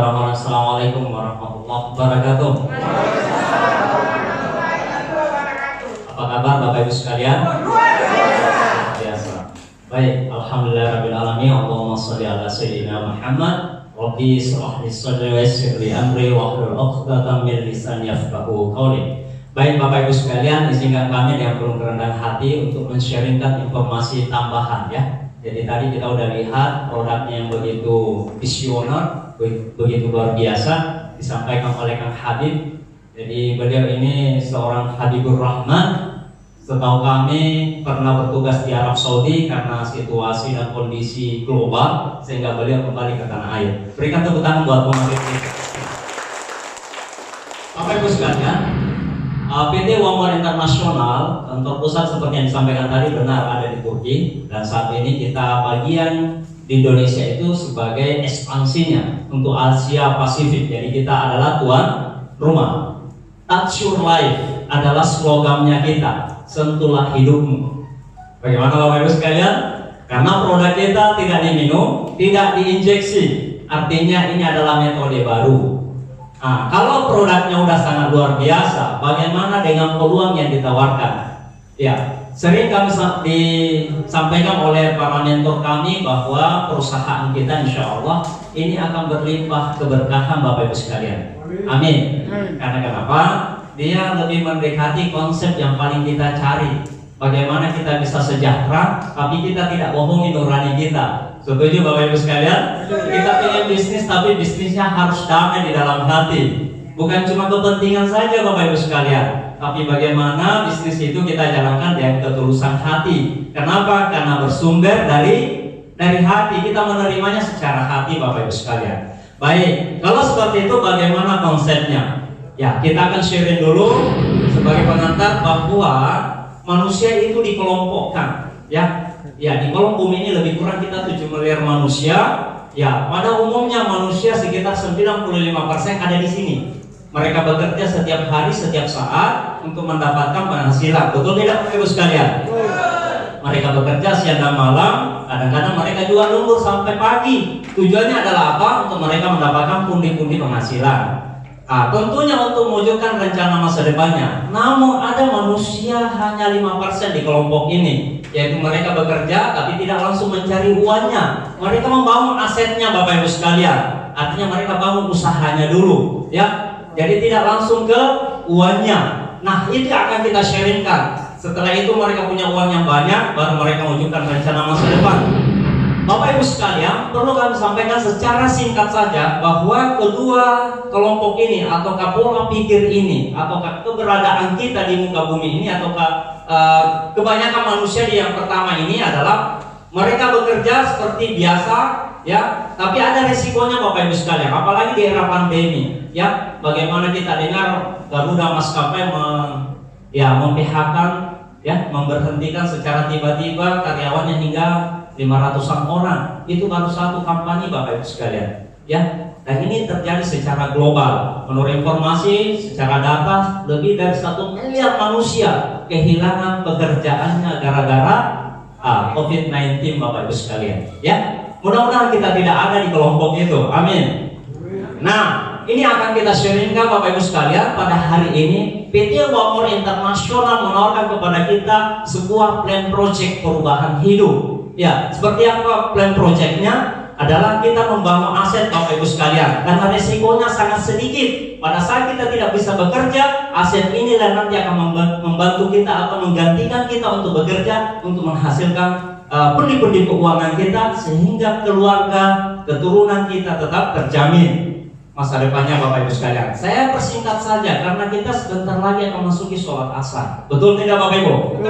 Bismillahirrahmanirrahim. Assalamualaikum warahmatullahi wabarakatuh. Apa kabar Bapak Ibu sekalian? Biasa. Baik, alhamdulillah rabbil alamin. Allahumma shalli ala sayyidina Muhammad. Rabbi shrah li sadri wa yassir li amri wahlul 'uqdatam min lisani yafqahu qawli. Baik Bapak Ibu sekalian, izinkan kami dengan penuh kerendahan hati untuk men-sharingkan informasi tambahan ya. Jadi tadi kita udah lihat produknya yang begitu visioner, begitu luar biasa disampaikan oleh Kang Habib. Jadi beliau ini seorang Habibur Rahman. Setahu kami pernah bertugas di Arab Saudi karena situasi dan kondisi global sehingga beliau kembali ke tanah air. Berikan tepuk tangan buat Bung Habib. Bapak Ibu sekalian, PT Wamor Internasional, kantor pusat seperti yang disampaikan tadi benar ada di Turki, dan saat ini kita bagian di Indonesia itu sebagai ekspansinya untuk Asia Pasifik. Jadi kita adalah tuan rumah. Touch your life adalah slogannya kita, sentuhlah hidupmu. Bagaimana Bapak Ibu sekalian? Karena produk kita tidak diminum, tidak diinjeksi, artinya ini adalah metode baru. Nah, kalau produknya udah sangat luar biasa, bagaimana dengan peluang yang ditawarkan? Ya, sering kami disampaikan oleh para mentor kami bahwa perusahaan kita insya Allah ini akan berlimpah keberkahan Bapak Ibu sekalian. Amin. Karena kenapa? Dia lebih mendekati konsep yang paling kita cari. Bagaimana kita bisa sejahtera, tapi kita tidak bohongi nurani kita. Setuju Bapak Ibu sekalian? Kita ingin bisnis, tapi bisnisnya harus damai di dalam hati. Bukan cuma kepentingan saja Bapak Ibu sekalian, tapi bagaimana bisnis itu kita jalankan dengan ketulusan hati. Kenapa? Karena bersumber dari hati. Kita menerimanya secara hati Bapak Ibu sekalian. Baik, kalau seperti itu bagaimana konsepnya? Ya, kita akan sharing dulu sebagai pengantar bahwa manusia itu dikelompokkan, ya. Ya, di kolom bumi ini lebih kurang kita 7 miliar manusia. Ya, pada umumnya manusia sekitar 95% ada di sini. Mereka bekerja setiap hari, setiap saat untuk mendapatkan penghasilan. Betul tidak Bapak Ibu sekalian? Mereka bekerja siang dan malam. Kadang-kadang mereka juga lembur sampai pagi. Tujuannya adalah apa? Untuk mereka mendapatkan pundi-pundi penghasilan. Tentunya untuk mewujudkan rencana masa depannya. Namun ada manusia hanya 5% di kelompok ini, yaitu mereka bekerja tapi tidak langsung mencari uangnya. Mereka membangun asetnya Bapak Ibu sekalian. Artinya mereka bangun usahanya dulu, ya. Jadi tidak langsung ke uangnya. Nah, itu akan kita sharingkan. Setelah itu mereka punya uang yang banyak, baru mereka mewujudkan rencana masa depan. Bapak Ibu sekalian, perlu kami sampaikan secara singkat saja bahwa kedua kelompok ini atau pola pikir ini atau keberadaan kita di muka bumi ini atau kebanyakan manusia di yang pertama ini adalah mereka bekerja seperti biasa, ya, tapi ada risikonya Bapak Ibu sekalian, apalagi di era pandemi, ya. Bagaimana kita dengar Garuda Maskapai memphk-kan, ya, memberhentikan secara tiba-tiba karyawannya hingga 500-an orang. Itu baru satu kampanye Bapak Ibu sekalian, ya. Dan ini terjadi secara global. Menurut informasi secara data lebih dari 1 miliar manusia kehilangan pekerjaannya gara-gara COVID-19 Bapak Ibu sekalian, ya. Mudah-mudahan kita tidak ada di kelompok itu. Amin. Nah, ini akan kita sharingkan Bapak Ibu sekalian pada hari ini. PT Wamor Internasional menawarkan kepada kita sebuah plan project perubahan hidup. Ya, seperti apa plan projectnya? Adalah kita membangun aset Bapak Ibu sekalian, dan resikonya sangat sedikit. Pada saat kita tidak bisa bekerja, aset inilah nanti akan membantu kita atau menggantikan kita untuk bekerja, untuk menghasilkan pundi-pundi keuangan kita, sehingga keluarga, keturunan kita tetap terjamin masa depannya Bapak Ibu sekalian. Saya persingkat saja karena kita sebentar lagi akan masuki sholat asar. Betul tidak Bapak Ibu?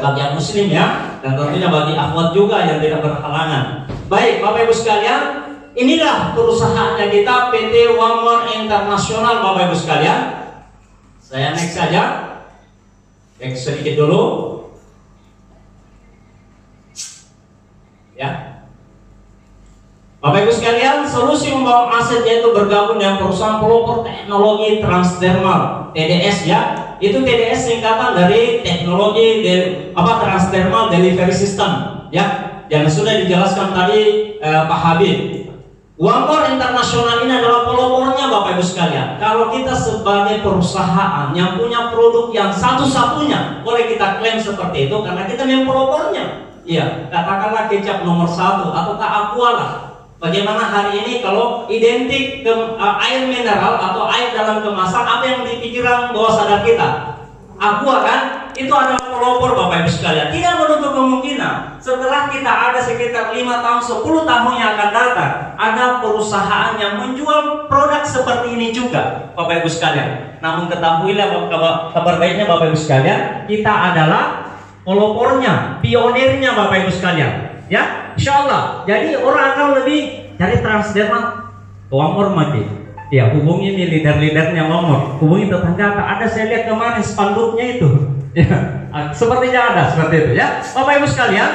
Bagi yang muslim, ya, dan tentunya bagi akhwat juga yang tidak berhalangan. Baik Bapak Ibu sekalian, inilah perusahaannya kita, PT Wamor Internasional Bapak Ibu sekalian. Saya next saja. Next sedikit dulu, ya. Bapak Ibu sekalian, solusi membangun aset yaitu bergabung dengan perusahaan pelopor teknologi transdermal (TDS), ya. Itu TDS singkatan dari teknologi transdermal delivery system, ya. Yang sudah dijelaskan tadi Pak Habib. Wangor Internasional ini adalah pelopornya Bapak Ibu sekalian. Kalau kita sebagai perusahaan yang punya produk yang satu-satunya, boleh kita klaim seperti itu karena kita memang pelopornya. Iya, katakanlah kecap nomor 1 ataukah aqua lah. Bagaimana hari ini kalau identik ke air mineral atau air dalam kemasan, apa yang dipikiran bawah sadar kita? Aqua kan? Itu adalah pelopor Bapak Ibu sekalian. Tidak menutup kemungkinan setelah kita ada sekitar 5 tahun, 10 tahun yang akan datang, ada perusahaan yang menjual produk seperti ini juga Bapak Ibu sekalian. Namun ketahuilah kabar baiknya Bapak Ibu sekalian, kita adalah pelopornya, pionirnya Bapak Ibu sekalian. Ya, insya Allah. Jadi orang akan lebih cari transdermal Wangor mati. Ya, hubungi nih leader-leadernya ngomong, hubungi tetangga. Ada saya lihat kemarin spanduknya itu. Ya, sepertinya ada seperti itu ya. Bapak Ibu sekalian,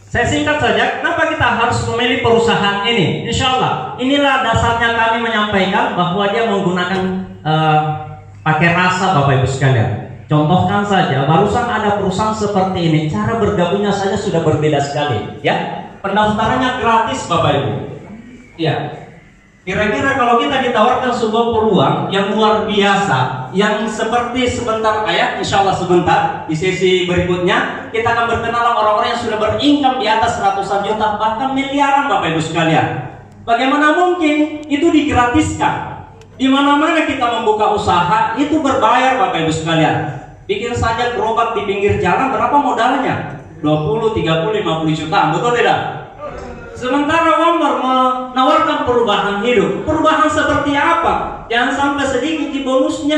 saya singkat saja, kenapa kita harus memilih perusahaan ini? Insya Allah, inilah dasarnya kami menyampaikan bahwa dia menggunakan pakai rasa Bapak Ibu sekalian. Contohkan saja, barusan ada perusahaan seperti ini, cara bergabungnya saja sudah berbeda sekali. Ya, pendaftarannya gratis Bapak Ibu. Ya. Kira-kira kalau kita ditawarkan sebuah peluang yang luar biasa, yang seperti sebentar kayak, insya Allah sebentar di sesi berikutnya kita akan berkenalan orang-orang yang sudah berincome di atas ratusan juta bahkan miliaran Bapak Ibu sekalian. Bagaimana mungkin itu digratiskan? Di mana-mana kita membuka usaha itu berbayar Bapak Ibu sekalian. Bikin saja gerobak di pinggir jalan berapa modalnya? 20, 30, 50 juta, betul tidak? Sementara Wangor menawarkan perubahan hidup. Perubahan seperti apa? Jangan sampai sedikit di bonusnya.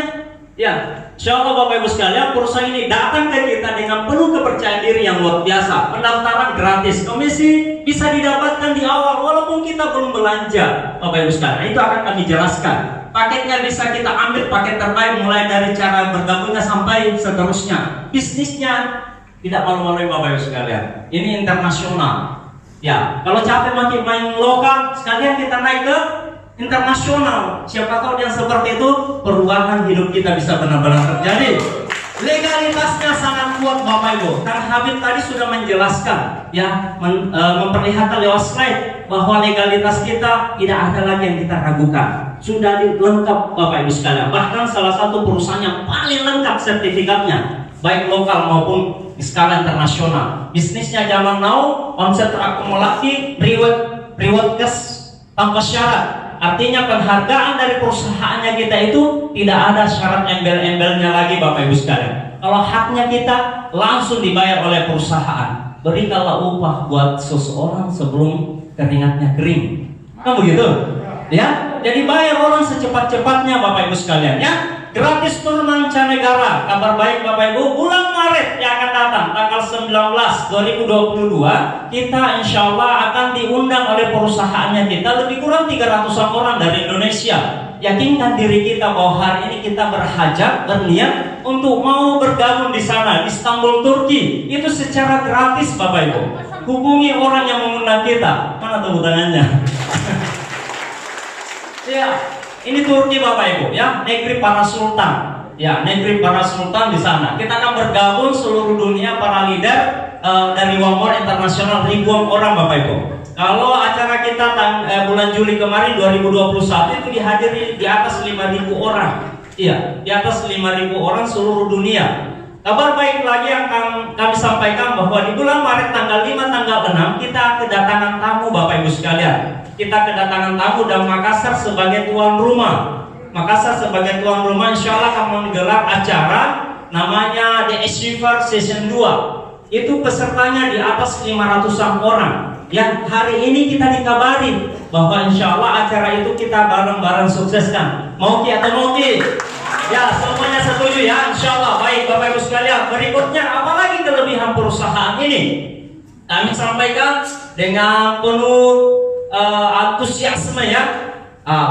Ya, insya Allah Bapak Ibu sekalian, perusahaan ini datang ke kita dengan penuh kepercayaan diri yang luar biasa. Pendaftaran gratis, komisi bisa didapatkan di awal walaupun kita belum belanja Bapak Ibu sekalian. Itu akan kami jelaskan. Paketnya bisa kita ambil paket terbaik mulai dari cara bergabungnya sampai seterusnya. Bisnisnya tidak malu-malu Bapak Ibu sekalian. Ini internasional. Ya, kalau capek main lokal, sekalian kita naik ke internasional. Siapa tahu yang seperti itu perubahan hidup kita bisa benar-benar terjadi. Legalitasnya sangat kuat Bapak Ibu. Kang Habib tadi sudah menjelaskan, ya, memperlihatkan lewat slide bahwa legalitas kita tidak ada lagi yang kita ragukan. Sudah lengkap Bapak Ibu sekalian. Bahkan salah satu perusahaan yang paling lengkap sertifikatnya, baik lokal maupun di skala internasional. Bisnisnya zaman now, omset terakumulasi, reward cash tanpa syarat. Artinya penghargaan dari perusahaannya kita itu tidak ada syarat embel-embelnya lagi Bapak Ibu sekalian. Kalau haknya kita langsung dibayar oleh perusahaan. Berikanlah upah buat seseorang sebelum keringatnya kering. Kan begitu? Ya, jadi bayar orang secepat-cepatnya Bapak Ibu sekalian ya. Gratis tur mancanegara. Kabar baik Bapak Ibu, bulan Maret yang akan datang tanggal 19 2022 kita insya Allah akan diundang oleh perusahaannya kita lebih kurang 300-an orang dari Indonesia. Yakinkan diri kita bahwa hari ini kita berhajat, berniat untuk mau bergabung di sana di Istanbul, Turki. Itu secara gratis Bapak Ibu. Hubungi orang yang mengundang kita. Mana tepuk tangannya? Ya. Ini Turki Bapak Ibu ya, negeri para sultan. Ya, negeri para sultan di sana. Kita akan bergabung seluruh dunia para leader dari Wangor Internasional, ribuan orang Bapak Ibu. Kalau acara kita bulan Juli kemarin 2021 itu dihadiri di atas 5.000 orang. Iya, di atas 5.000 orang seluruh dunia. Kabar baik lagi yang kami sampaikan bahwa di bulan Maret tanggal 5, tanggal 6 kita kedatangan tamu Bapak Ibu sekalian. Kita kedatangan tamu dan Makassar sebagai tuan rumah. Makassar sebagai tuan rumah insya Allah akan menggelar acara namanya The Achiever Season 2. Itu pesertanya di atas 500-an orang. Yang hari ini kita dikabarin bahwa insya Allah acara itu kita bareng-bareng sukseskan. Mau ki atau mau ki? Ya, semuanya setuju ya, insya Allah. Baik Bapak Ibu sekalian, berikutnya apalagi kelebihan perusahaan ini? Kami sampaikan dengan penuh antusiasme ya.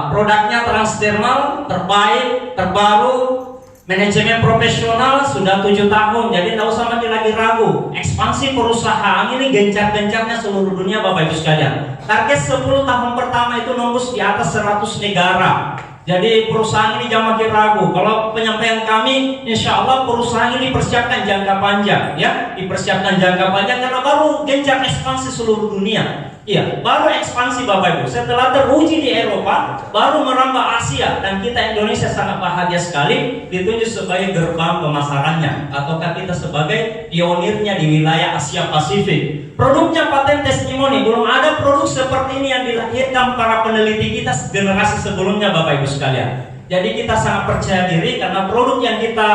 Produknya transdermal, terbaik, terbaru, manajemen profesional, sudah 7 tahun. Jadi tidak usah lagi ragu. Ekspansi perusahaan ini gencar-gencarnya seluruh dunia Bapak Ibu sekalian. Target 10 tahun pertama itu nembus di atas 100 negara. Jadi perusahaan ini jangan makin ragu. Kalau penyampaian kami, insya Allah perusahaan ini dipersiapkan jangka panjang, ya, dipersiapkan jangka panjang karena baru gencar ekspansi seluruh dunia. Iya, baru ekspansi Bapak Ibu. Setelah teruji di Eropa, baru merambah Asia, dan kita Indonesia sangat bahagia sekali ditunjuk sebagai gerbang pemasarannya, ataukah kita sebagai pionirnya di wilayah Asia Pasifik. Produknya paten testimoni, belum ada produk seperti ini yang dilahirkan para peneliti kita generasi sebelumnya Bapak Ibu sekalian. Jadi kita sangat percaya diri karena produk yang kita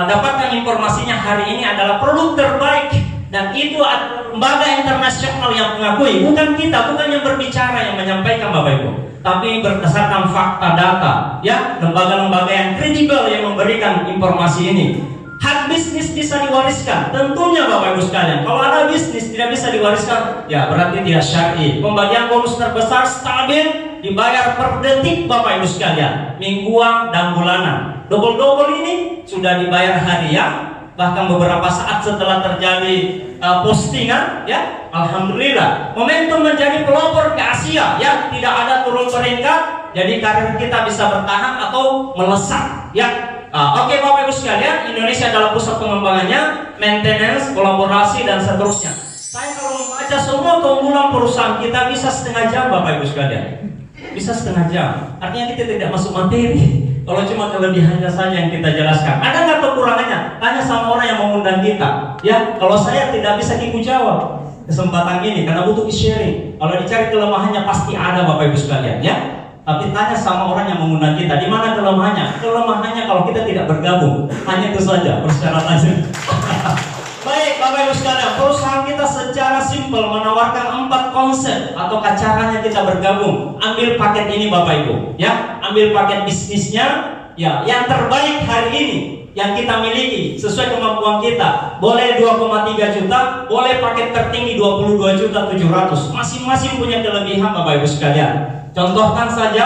dapatkan informasinya hari ini adalah produk terbaik. Dan itu adalah lembaga internasional yang mengakui, bukan kita, bukan yang berbicara yang menyampaikan Bapak Ibu, tapi berdasarkan fakta data, ya, lembaga-lembaga yang kredibel yang memberikan informasi ini. Hak bisnis bisa diwariskan, tentunya Bapak Ibu sekalian. Kalau ada bisnis tidak bisa diwariskan, ya berarti tidak syar'i. Pembagian bonus terbesar stabil, dibayar per detik Bapak Ibu sekalian, mingguan dan bulanan. Double-double ini sudah dibayar harian. Bahkan beberapa saat setelah terjadi postingan, ya, alhamdulillah, momentum menjadi pelopor ke Asia, ya, tidak ada turun peringkat, jadi karir kita bisa bertahan atau melesat, ya. Oke Bapak Ibu sekalian, Indonesia adalah pusat pengembangannya, maintenance, kolaborasi dan seterusnya. Saya kalau membaca semua keunggulan perusahaan kita bisa setengah jam Bapak Ibu sekalian, bisa setengah jam. Artinya kita tidak masuk materi. Kalau cuma kelebihannya saja yang kita jelaskan, ada nggak kekurangannya? Tanya sama orang yang mengundang kita. Ya, kalau saya tidak bisa ikut jawab kesempatan ini karena butuh sharing. Kalau dicari kelemahannya pasti ada Bapak Ibu sekalian, ya. Tapi tanya sama orang yang mengundang kita, di mana kelemahannya? Kelemahannya kalau kita tidak bergabung, hanya itu saja persyaratannya. Baik Bapak Ibu sekalian, perusahaan kita secara simpel menawarkan 4 konsep atau caranya kita bergabung. Ambil paket ini Bapak Ibu, ya, ambil paket bisnisnya, ya, yang terbaik hari ini yang kita miliki sesuai kemampuan kita. Boleh 2,3 juta, boleh paket tertinggi 22.700.000. Masing-masing punya kelebihan Bapak Ibu sekalian. Contohkan saja,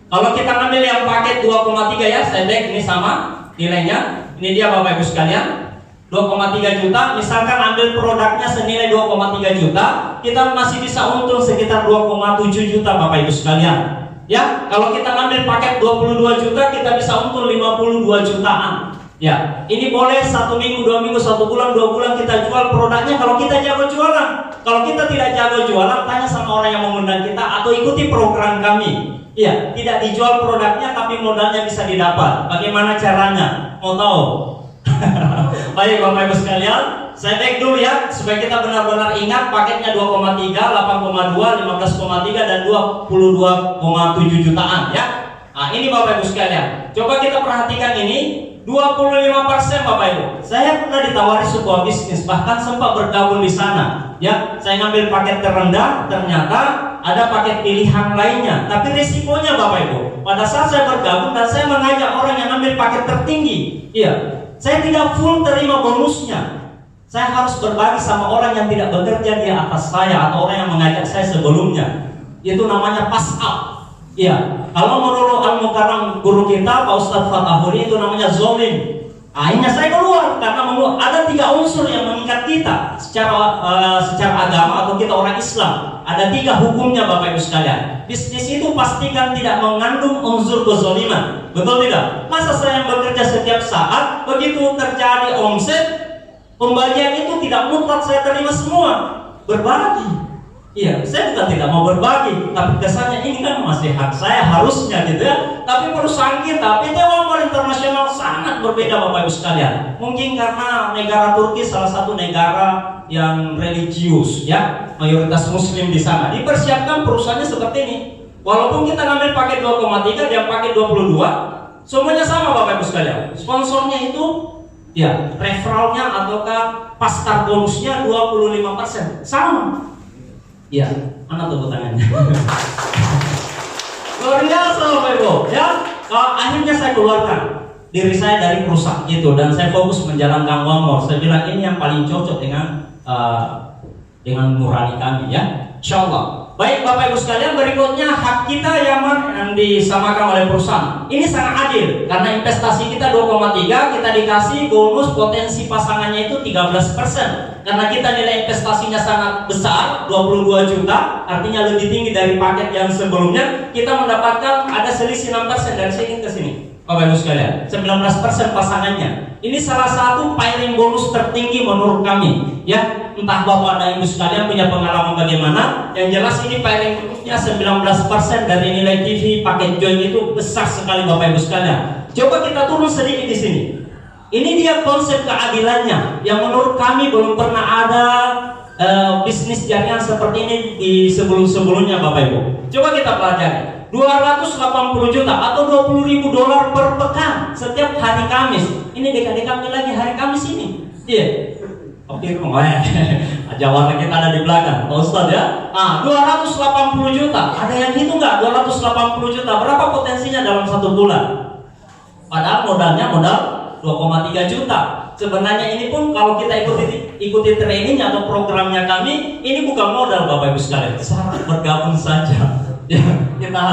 kalau kita ambil yang paket 2,3, ya, saya back ini sama nilainya. Ini dia Bapak Ibu sekalian. 2,3 juta, misalkan ambil produknya senilai 2,3 juta, kita masih bisa untung sekitar 2,7 juta Bapak Ibu sekalian. Ya, kalau kita ambil paket 22 juta, kita bisa untung 52 jutaan. Ya, ini boleh 1 minggu, 2 minggu, 1 bulan, 2 bulan kita jual produknya kalau kita jago jualan. Kalau kita tidak jago jualan, tanya sama orang yang mengundang kita atau ikuti program kami. Ya, tidak dijual produknya tapi modalnya bisa didapat. Bagaimana caranya? Mau tahu? Baik Bapak Ibu sekalian, saya back dulu ya supaya kita benar-benar ingat paketnya 2,3, 8,2, 15,3 dan 22,7 jutaan, ya. Nah, ini Bapak Ibu sekalian. Coba kita perhatikan ini 25% Bapak Ibu. Saya pernah ditawari sebuah bisnis, bahkan sempat bergabung di sana. Ya, saya ngambil paket terendah, ternyata ada paket pilihan lainnya. Tapi risikonya Bapak Ibu, pada saat saya bergabung dan saya mengajak orang yang ambil paket tertinggi, iya, saya tidak full terima bonusnya. Saya harus berbagi sama orang yang tidak bekerja di atas saya atau orang yang mengajak saya sebelumnya. Itu namanya pass up. Iya, kalau menurut Al-Mukarram guru kita Pak Ustadz Fatahuri itu namanya zolim. Akhirnya saya keluar karena ada 3 unsur yang mengikat kita secara agama atau kita orang Islam. Ada 3 hukumnya Bapak Ibu sekalian. Bisnis itu pastikan tidak mengandung unsur kezaliman. Betul tidak? Masa saya yang bekerja setiap saat, begitu terjadi omset, pembagian itu tidak mutlak saya terima semua. Berbagi. Iya, saya bukan tidak mau berbagi, tapi kesannya ini kan masih hak saya harusnya gitu ya. Tapi perusahaan kita, PT Walmart Internasional sangat berbeda Bapak Ibu sekalian. Mungkin karena negara Turki salah satu negara yang religius, ya, mayoritas Muslim di sana. Dipersiapkan perusahaannya seperti ini. Walaupun kita ngambil paket 2,3 dan paket 22, semuanya sama Bapak Ibu sekalian. Sponsornya itu, ya, referralnya ataukah pasar bonusnya 25%, sama. Ya, mana tepuk tangannya? Luar biasa Bapak Ibu, ya. Akhirnya saya keluarkan diri saya dari perusahaan itu dan saya fokus menjalankan Walmart. Saya bilang ini yang paling cocok dengan nurani kami, ya. Insyaallah. Baik Bapak Ibu sekalian, berikutnya hak kita yang disamakan oleh perusahaan. Ini sangat adil karena investasi kita 2,3, kita dikasih bonus potensi pasangannya itu 13%. Karena kita nilai investasinya sangat besar, 22 juta, artinya lebih tinggi dari paket yang sebelumnya, kita mendapatkan ada selisih 6% dari sini ke sini. Bapak Ibu sekalian, 19% pasangannya. Ini salah satu piling bonus tertinggi menurut kami, ya. entah Bapak dan Ibu sekalian punya pengalaman bagaimana. Yang jelas ini pairing produknya 19% dari nilai TV paket join itu besar sekali Bapak Ibu sekalian. Coba kita turun sedikit di sini. Ini dia konsep keadilannya yang menurut kami belum pernah ada bisnis jaringan seperti ini di sebelum-sebelumnya Bapak Ibu. Coba kita pelajari. 280 juta atau 20.000 dolar per pekan setiap hari Kamis. Ini dekat-dekat kami lagi hari Kamis ini. Iya. Oke, Jawaban kita ada di belakang, Pak Ustadz ya. 280 juta. Ada yang hitung nggak? 280 juta. Berapa potensinya dalam satu bulan? Padahal modalnya modal 2,3 juta. Sebenarnya ini pun kalau kita ikuti training atau programnya kami, ini bukan modal Bapak Ibu sekalian. Syarat bergabung saja. Ya, kita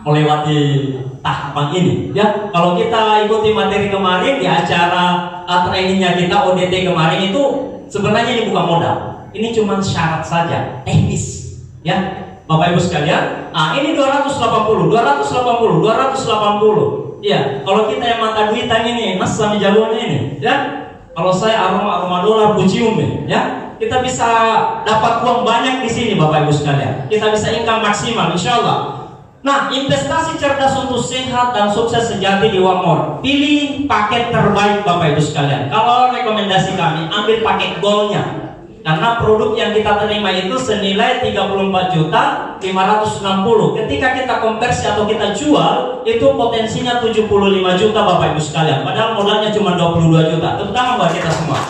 melewati tahapan ini. Ya, kalau kita ikuti materi kemarin di acara trainingnya kita ODT kemarin itu sebenarnya ini bukan modal. Ini cuma syarat saja, teknis. Ya, Bapak Ibu sekalian. Ini 280. Ya, kalau kita yang mata duitan ini, mas sama jagoannya ini, ya. Kalau saya aroma dolar bucium ya. Kita bisa dapat uang banyak di sini Bapak Ibu sekalian. Kita bisa income maksimal insya Allah. Nah, investasi cerdas untuk sehat dan sukses sejati di One. Pilih paket terbaik Bapak Ibu sekalian. Kalau rekomendasi kami, ambil paket goldnya. Karena produk yang kita terima itu senilai 34.560. Ketika kita konversi atau kita jual, itu potensinya 75 juta Bapak Ibu sekalian. Padahal modalnya cuma 22 juta. Terutama buat kita semua.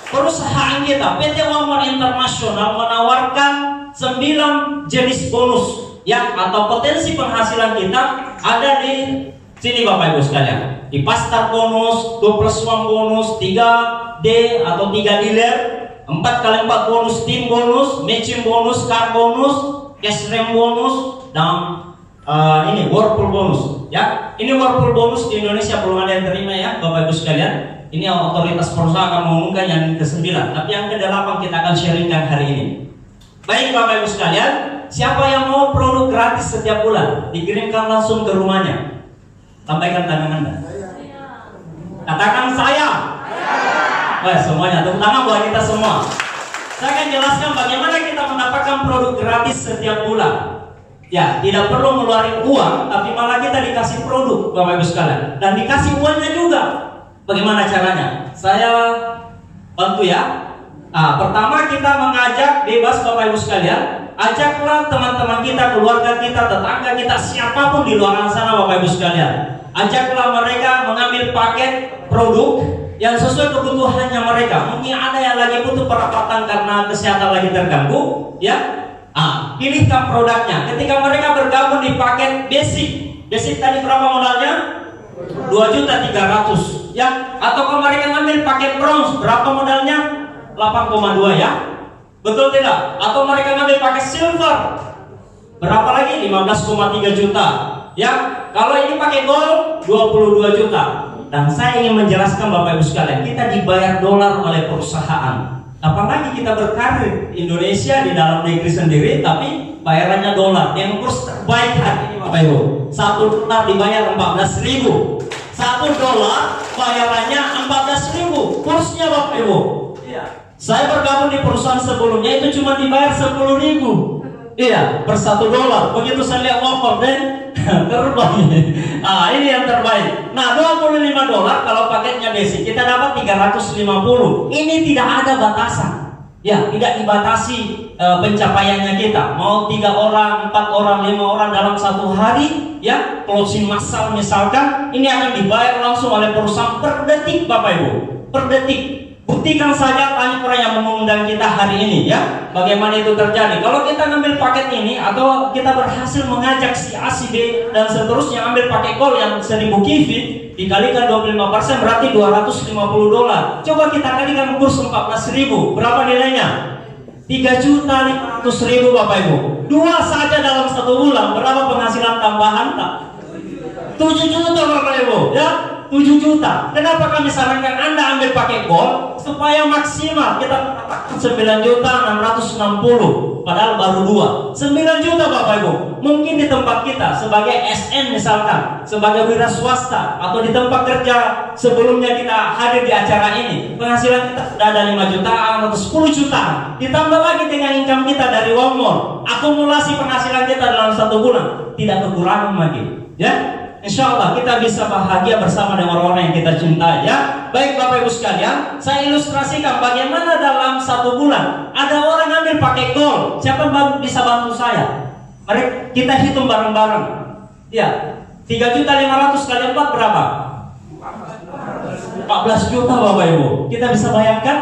Perusahaan kita PT One International menawarkan 9 jenis bonus ya, atau potensi penghasilan kita ada di sini Bapak Ibu sekalian. Di Pastar bonus, 2+1 bonus, 3D atau 3 dealer, 4x4 bonus, tim bonus, matching bonus, car bonus, cash rem bonus, dan ini Whirlpool bonus ya. Ini Whirlpool bonus di Indonesia belum ada yang terima ya Bapak Ibu sekalian. Ini otoritas perusahaan akan mengumumkan yang ke-9, tapi yang ke-8 kita akan sharingkan hari ini. Baik Bapak Ibu sekalian, siapa yang mau produk gratis setiap bulan dikirimkan langsung ke rumahnya? Sampaikan tangan Anda. Katakan saya. Wah, semuanya, tepuk tangan buat kita semua. Saya akan jelaskan bagaimana kita mendapatkan produk gratis setiap bulan. Ya, tidak perlu ngeluarin uang, tapi malah kita dikasih produk Bapak Ibu sekalian, dan dikasih uangnya juga. Bagaimana caranya? Saya bantu ya. Pertama kita mengajak bebas Bapak Ibu sekalian. Ajaklah teman-teman kita, keluarga kita, tetangga kita, siapapun di luar sana Bapak Ibu sekalian. Ajaklah mereka mengambil paket produk yang sesuai kebutuhannya mereka. Mungkin ada yang lagi butuh perawatan karena kesehatan lagi terganggu, ya. Pilihkan produknya. Ketika mereka bergabung di paket basic tadi berapa modalnya? 2.300.000 ya. Atau kalau mereka ngambil paket bronze, berapa modalnya? 8,2 ya. Betul tidak? Atau mereka ngambil paket silver, berapa lagi? 15,3 juta ya. Kalau ini pakai gold 22 juta. Dan saya ingin menjelaskan Bapak Ibu sekalian, kita dibayar dolar oleh perusahaan. Apalagi kita berkarir di Indonesia di dalam negeri sendiri, tapi bayarannya dolar. Yang kurs terbaik hari ini Bapak Ibu, 1 dolar dibayar 14.000. 1 dolar bayarannya 14.000. Kursnya Bapak Ibu. Iya. Saya bergabung di perusahaan sebelumnya itu cuma dibayar 10.000. Iya, per 1 dolar. Begitu saya lihat offer dan terbang. Ini yang terbaik. Nah, 25 dolar kalau paketnya basic kita dapat 350. Ini tidak ada batasan. Ya, tidak dibatasi pencapaiannya kita. Mau 3 orang, 4 orang, 5 orang dalam 1 hari, ya, closing massal misalkan, ini akan dibayar langsung oleh perusahaan per detik Bapak Ibu. Per detik. Buktikan saja, tanya orang yang mengundang kita hari ini ya, bagaimana itu terjadi. Kalau kita ngambil paket ini atau kita berhasil mengajak si A, si B dan seterusnya ambil paket call yang 1000 kV dikalikan 25% berarti 250 dolar. Coba kita kalikan kurs 14.000, berapa nilainya? 3.500.000 Bapak Ibu. 2 saja dalam 1 bulan, berapa penghasilan tambahan tak? 7 juta Bapak Ibu ya. 7 juta. Kenapa kami sarankan Anda ambil pakai gold? Supaya maksimal. Kita mendapatkan 9.660.000, padahal baru 2. 9 juta Bapak Ibu. Mungkin di tempat kita sebagai SN misalkan, sebagai wira swasta, atau di tempat kerja sebelumnya kita hadir di acara ini, penghasilan kita sudah ada 5 jutaan atau 10 jutaan. Ditambah lagi dengan income kita dari One More, akumulasi penghasilan kita dalam 1 bulan tidak kekurangan lagi. Ya, insya Allah kita bisa bahagia bersama dengan orang-orang yang kita cintai. Ya, baik Bapak Ibu sekalian, saya ilustrasikan bagaimana dalam 1 bulan ada orang ambil pakai gold. Siapa bisa bantu saya? Mari kita hitung bareng-bareng. Ya, 3.500.000 kali 4 berapa? 14 juta Bapak Ibu. Kita bisa bayangkan?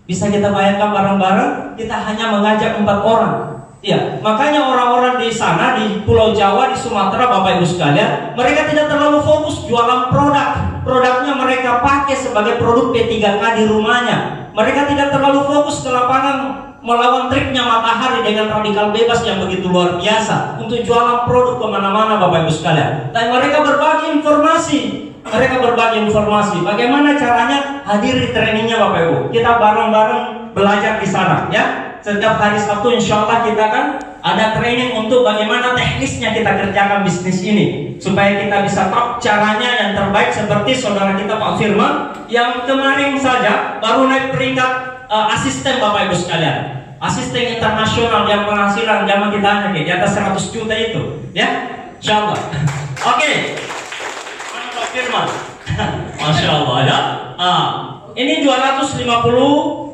Bisa kita bayangkan bareng-bareng? Kita hanya mengajak 4 orang. Ya, makanya orang-orang di sana di Pulau Jawa, di Sumatera, Bapak Ibu sekalian, mereka tidak terlalu fokus jualan produk. Produknya mereka pakai sebagai produk P3K di rumahnya. Mereka tidak terlalu fokus ke lapangan melawan triknya matahari dengan radikal bebas yang begitu luar biasa untuk jualan produk kemana-mana Bapak Ibu sekalian. Dan mereka berbagi informasi. Bagaimana caranya hadir di trainingnya Bapak Ibu. Kita bareng-bareng belajar di sana ya. Setiap hari Sabtu insya Allah kita akan ada training untuk bagaimana teknisnya kita kerjakan bisnis ini, supaya kita bisa tahu caranya yang terbaik, seperti saudara kita Pak Firman yang kemarin saja baru naik peringkat asisten Bapak Ibu sekalian, asisten internasional yang penghasilan zaman kita hanya di atas 100 juta itu ya, insya Allah. Oke. Mana Pak Firman? Masya Allah ya. Ini 250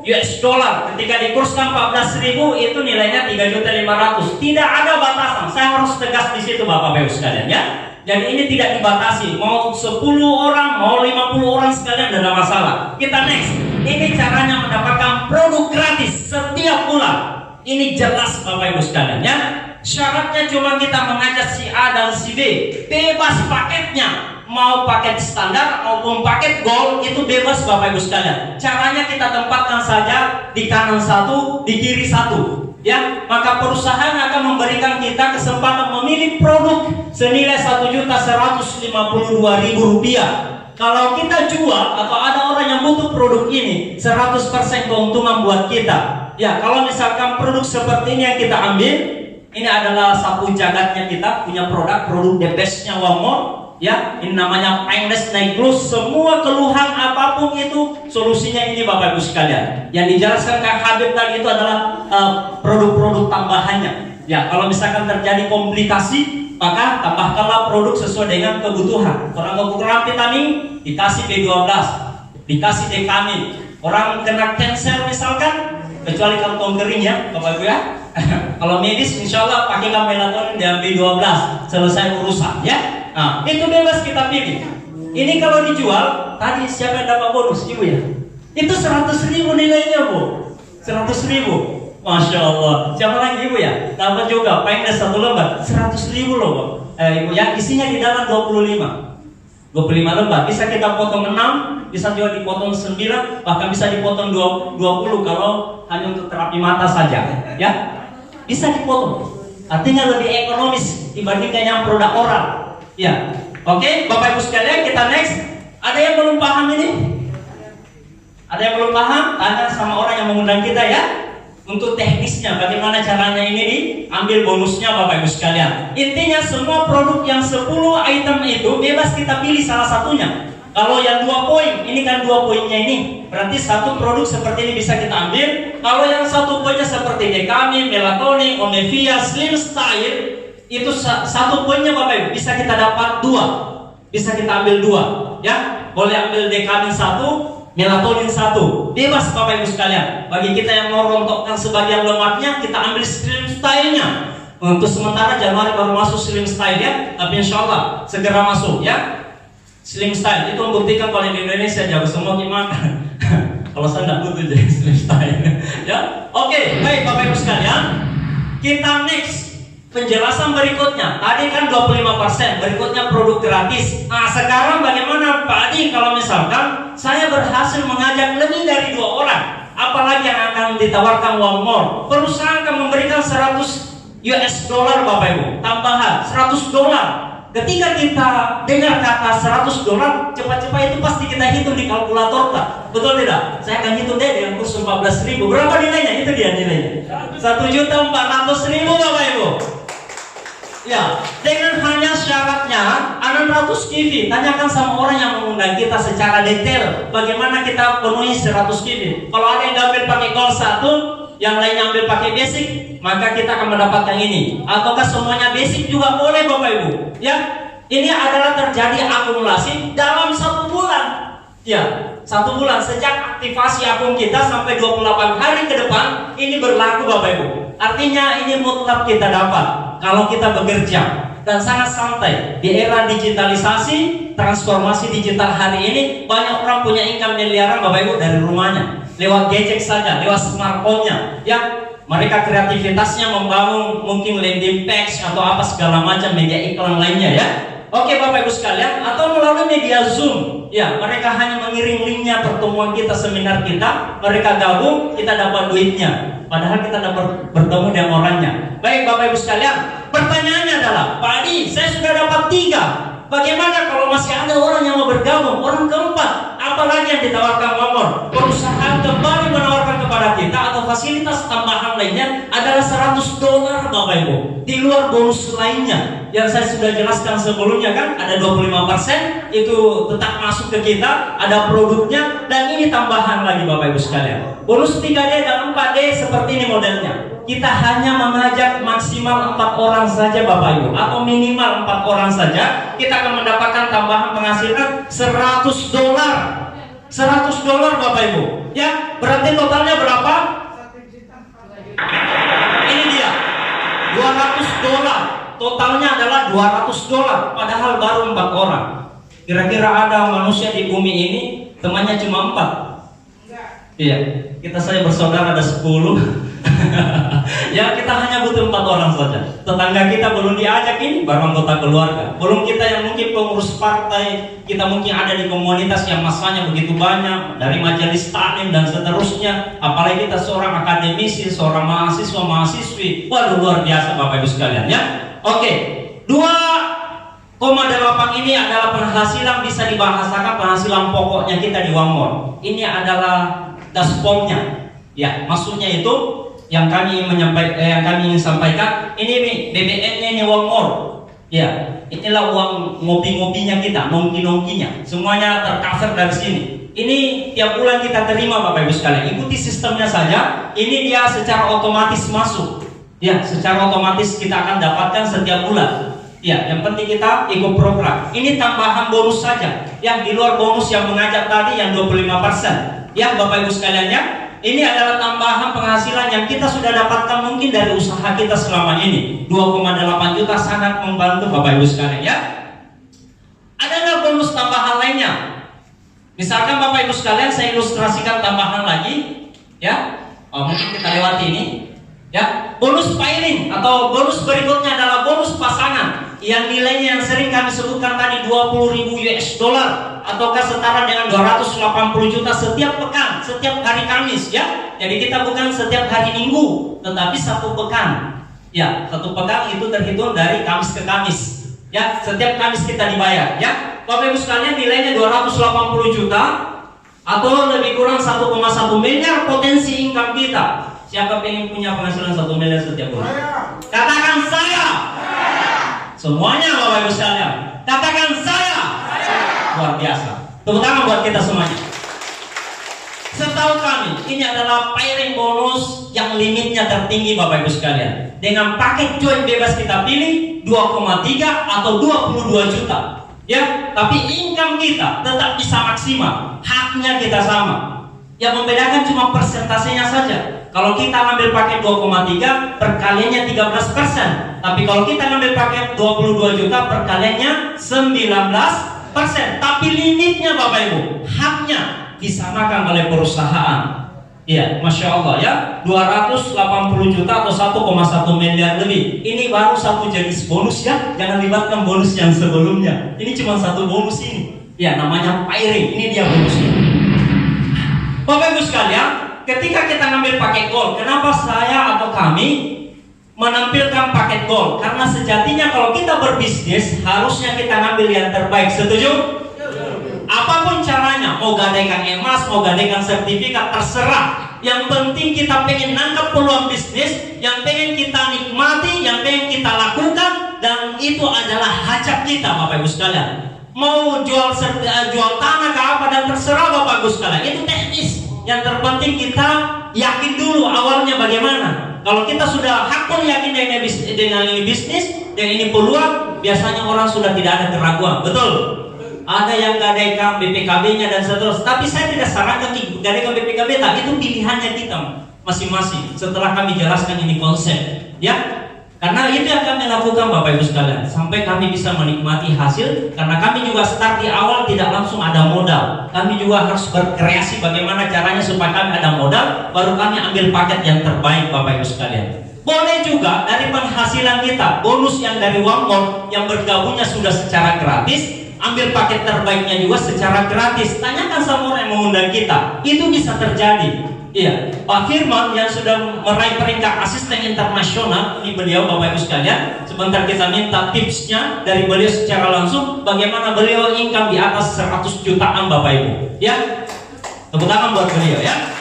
US dollar ketika dikurskan 14.000 itu nilainya 3.500.000. Tidak ada batasan. Saya harus tegas di situ Bapak Ibu sekalian ya. Jadi ini tidak dibatasi. Mau 10 orang, mau 50 orang sekalian tidak ada masalah. Kita next. Ini caranya mendapatkan produk gratis setiap bulan. Ini jelas Bapak Ibu sekalian ya. Syaratnya cuma kita mengajak si A dan si B. Bebas paketnya. Mau paket standar maupun paket gold itu bebas Bapak Ibu sekalian. Caranya kita tempatkan saja di kanan 1, di kiri 1. Ya, maka perusahaan akan memberikan kita kesempatan memilih produk senilai Rp1.152.000. Kalau kita jual atau ada orang yang butuh produk ini, 100% keuntungan buat kita. Ya, kalau misalkan produk seperti ini yang kita ambil, ini adalah sapu jagatnya kita punya produk the bestnya One More. Ya, ini namanya painless naik gloss. Semua keluhan apapun itu solusinya ini Bapak Ibu sekalian. Yang dijelaskan Kak Habib tadi itu adalah produk-produk tambahannya. Ya, kalau misalkan terjadi komplikasi, maka tambahkanlah produk sesuai dengan kebutuhan. Orang kekurangan vitamin dikasih B12, dikasih dekamin. Orang kena cancer misalkan, kecuali kantong kering ya Bapak Ibu ya. Kalau medis insya Allah pakai melatonin dan B12, selesai urusan ya. Nah, itu bebas kita pilih. Ini kalau dijual, tadi siapa yang dapat bonus Ibu ya? Itu 100.000 nilainya Bu. 100.000. Masya Allah. Siapa lagi Ibu ya? Dapat juga painless 1 lembar 100.000 loh Bu. Ibu ya, isinya di dalam 25 lembar. Bisa kita potong 6, bisa juga dipotong 9, bahkan bisa dipotong 20 kalau hanya untuk terapi mata saja ya. Bisa dipotong. Artinya lebih ekonomis dibandingkan yang produk oral. Ya, oke, Bapak Ibu sekalian, kita next. Ada yang belum paham ini? Ada yang belum paham? Tanya sama orang yang mengundang kita ya. Untuk teknisnya, bagaimana caranya ini diambil bonusnya Bapak Ibu sekalian. Intinya semua produk yang 10 item itu bebas kita pilih salah satunya. Kalau yang 2 poin, ini kan 2 poinnya ini, berarti satu produk seperti ini bisa kita ambil. Kalau yang 1 poinnya seperti Dekamin, Melatonin, Omevia, Slim Style, itu 1 poinnya Bapak Ibu bisa kita dapat 2, bisa kita ambil 2 ya. Boleh ambil Dekamin 1, Melatonin 1, bebas Bapak Ibu sekalian. Bagi kita yang mau rontokkan sebagian lemaknya, kita ambil Slim Style-nya. Untuk sementara Januari baru masuk Slim Style ya, tapi insya Allah segera masuk ya. Slim Style itu membuktikan kalau di Indonesia jago semua gimana. Kalau saya nggak butuh jadi Slim Style ya. Oke, baik Bapak Ibu sekalian, kita next. Penjelasan berikutnya, tadi kan 25%, berikutnya produk gratis. Nah sekarang bagaimana Pak Adi kalau misalkan saya berhasil mengajak lebih dari 2 orang, apalagi yang akan ditawarkan One More? Perusahaan akan memberikan 100 US dollar Bapak Ibu, tambahan 100 dolar. ketika kita dengar kata $100, cepat-cepat itu pasti kita hitung di kalkulator, tak? Betul tidak? Saya akan hitung deh dengan kurs 14.000. Berapa nilainya? Itu dia nilainya. 1.400.000, Bapak Ibu. Ya, dengan hanya syaratnya 600 kV. Tanyakan sama orang yang mengundang kita secara detail bagaimana kita penuhi 100 kV. Kalau ada yang ambil pakai gold 1, yang lainnya ambil pakai basic, maka kita akan mendapatkan ini. Ataukah semuanya basic juga boleh, Bapak Ibu? Ya, ini adalah terjadi akumulasi dalam 1 bulan. Ya, 1 bulan sejak aktivasi akun kita sampai 28 hari ke depan ini berlaku, Bapak Ibu. Artinya ini mutlak kita dapat kalau kita bekerja dan sangat santai. Di era digitalisasi, transformasi digital hari ini, banyak orang punya income miliaran, Bapak Ibu, dari rumahnya, lewat gadget saja, lewat smartphone-nya. Ya, mereka kreativitasnya membangun mungkin landing page atau apa segala macam media iklan lainnya, ya. Oke, Bapak Ibu sekalian, atau melalui media Zoom. Ya, mereka hanya mengirim linknya pertemuan kita, seminar kita, mereka gabung, kita dapat duitnya. Padahal kita dapat bertemu dengan orangnya. Baik, Bapak Ibu sekalian, pertanyaannya adalah, Pak Adi, saya sudah dapat 3. Bagaimana kalau masih ada orang yang mau bergabung? Orang keempat, apalagi yang ditawarkan Wamor? Perusahaan kembali menawarkan kepada kita atau fasilitas tambahan lainnya adalah $100, Bapak Ibu. Di luar bonus lainnya yang saya sudah jelaskan sebelumnya, kan ada 25% itu tetap masuk ke kita, ada produknya, dan ini tambahan lagi, Bapak Ibu sekalian. Bonus 3D dan 4D seperti ini modelnya. Kita hanya mengajak maksimal 4 orang saja, Bapak Ibu, atau minimal 4 orang saja. Kita akan mendapatkan tambahan penghasilan $100. $100, Bapak Ibu. Ya, berarti totalnya berapa? Ini dia, $200. Totalnya adalah $200, padahal baru 4 orang. Kira-kira ada manusia di bumi ini temannya cuma 4? Iya, kita saya bersaudara ada 10. Ya, kita hanya butuh 4 orang saja. Tetangga kita belum diajak, ini baru anggota keluarga. Belum kita yang mungkin pengurus partai, kita mungkin ada di komunitas yang masanya begitu banyak, dari majelis taklim dan seterusnya. Apalagi kita seorang akademisi, seorang mahasiswa, mahasiswi. Waduh, luar biasa, Bapak Ibu sekalian, ya. Oke, 2,8 ini adalah penghasilan, bisa dibahasakan penghasilan pokoknya kita di Wamor. Ini adalah gaspolnya. Ya, maksudnya itu yang kami ingin sampaikan, ini BBM-nya ini Wamor. Ya, inilah uang ngopi-ngopinya kita, nongki-nongkinya, semuanya tercover dari sini. Ini tiap bulan kita terima, Bapak Ibu sekalian. Ikuti sistemnya saja. Ini dia secara otomatis masuk. Ya, secara otomatis kita akan dapatkan setiap bulan. Ya, yang penting kita ikut program. Ini tambahan bonus saja. Yang di luar bonus yang mengajak tadi yang 25%. Ya, Bapak Ibu sekalian, ya. Ini adalah tambahan penghasilan yang kita sudah dapatkan mungkin dari usaha kita selama ini. 2,8 juta sangat membantu, Bapak Ibu sekalian, ya. Ada nggak bonus tambahan lainnya? Misalkan Bapak Ibu sekalian, saya ilustrasikan tambahan lagi, ya. Mungkin kita lewati ini, ya. Bonus pairing atau bonus berikutnya adalah bonus pasangan yang nilainya yang sering kami sebutkan tadi $20.000 ataukah setara dengan 280 juta setiap pekan, setiap hari Kamis, ya. Jadi kita bukan setiap hari Minggu, tetapi 1 pekan. Ya, 1 pekan itu terhitung dari Kamis ke Kamis. Ya, setiap Kamis kita dibayar, ya. Bapak Ibu sekalian, nilainya 280 juta atau lebih kurang 1,1 miliar potensi income kita. Siapa pengen punya penghasilan 1 miliar setiap bulan? Katakan saya. Semuanya, Bapak Ibu sekalian, katakan saya. Luar biasa. Tepuk tangan buat kita semuanya. Setahu kami, ini adalah pairing bonus yang limitnya tertinggi, Bapak Ibu sekalian. Dengan paket join bebas kita pilih 2,3 atau 22 juta. Ya, tapi income kita tetap bisa maksimal. Haknya kita sama. Yang membedakan cuma persentasenya saja. Kalau kita ngambil paket 2,3, perkaliannya 13%. Tapi kalau kita ngambil paket 22 juta, perkaliannya 19%. Tapi limitnya, Bapak Ibu, haknya disamakan oleh perusahaan. Ya, Masya Allah, ya, 280 juta atau 1,1 miliar lebih. Ini baru satu jenis bonus, ya. Jangan libatkan bonus yang sebelumnya. Ini cuma satu bonus ini. Ya, namanya pairing. Ini dia bonusnya. Bapak Ibu sekalian, ketika kita ngambil paket gold, kenapa saya atau kami menampilkan paket gold, karena sejatinya kalau kita berbisnis harusnya kita ngambil yang terbaik. Setuju? Apapun caranya, mau gadaikan emas, mau gadaikan sertifikat, terserah. Yang penting kita pengen nangkap peluang bisnis, yang pengen kita nikmati, yang pengen kita lakukan, dan itu adalah hajat kita, Bapak Ibu sekalian. Mau jual tanah ke apa, dan terserah Bapak Ibu sekalian, itu teknis. Yang terpenting kita yakin dulu awalnya bagaimana. Kalau kita sudah hakul yakin dengan ini bisnis, dengan ini peluang, biasanya orang sudah tidak ada keraguan. Betul? Ada yang gadaikan BPKB-nya dan seterusnya. Tapi saya tidak sarankan gadaikan BPKB, itu pilihannya kita masing-masing. Setelah kami jelaskan ini konsep, ya, karena itu yang kami lakukan Bapak Ibu sekalian, sampai kami bisa menikmati hasil. Karena kami juga start di awal tidak langsung ada modal. Kami juga harus berkreasi bagaimana caranya supaya kami ada modal, baru kami ambil paket yang terbaik Bapak Ibu sekalian. Boleh juga dari penghasilan kita, bonus yang dari One yang bergabungnya sudah secara gratis, ambil paket terbaiknya juga secara gratis. Tanyakan sama orang yang mengundang kita, itu bisa terjadi. Iya, Pak Firman yang sudah meraih peringkat asisten internasional, ini beliau Bapak Ibu sekalian. Sebentar kita minta tipsnya dari beliau secara langsung, bagaimana beliau income di atas 100 jutaan Bapak Ibu. Ya, tepuk tangan buat beliau ya.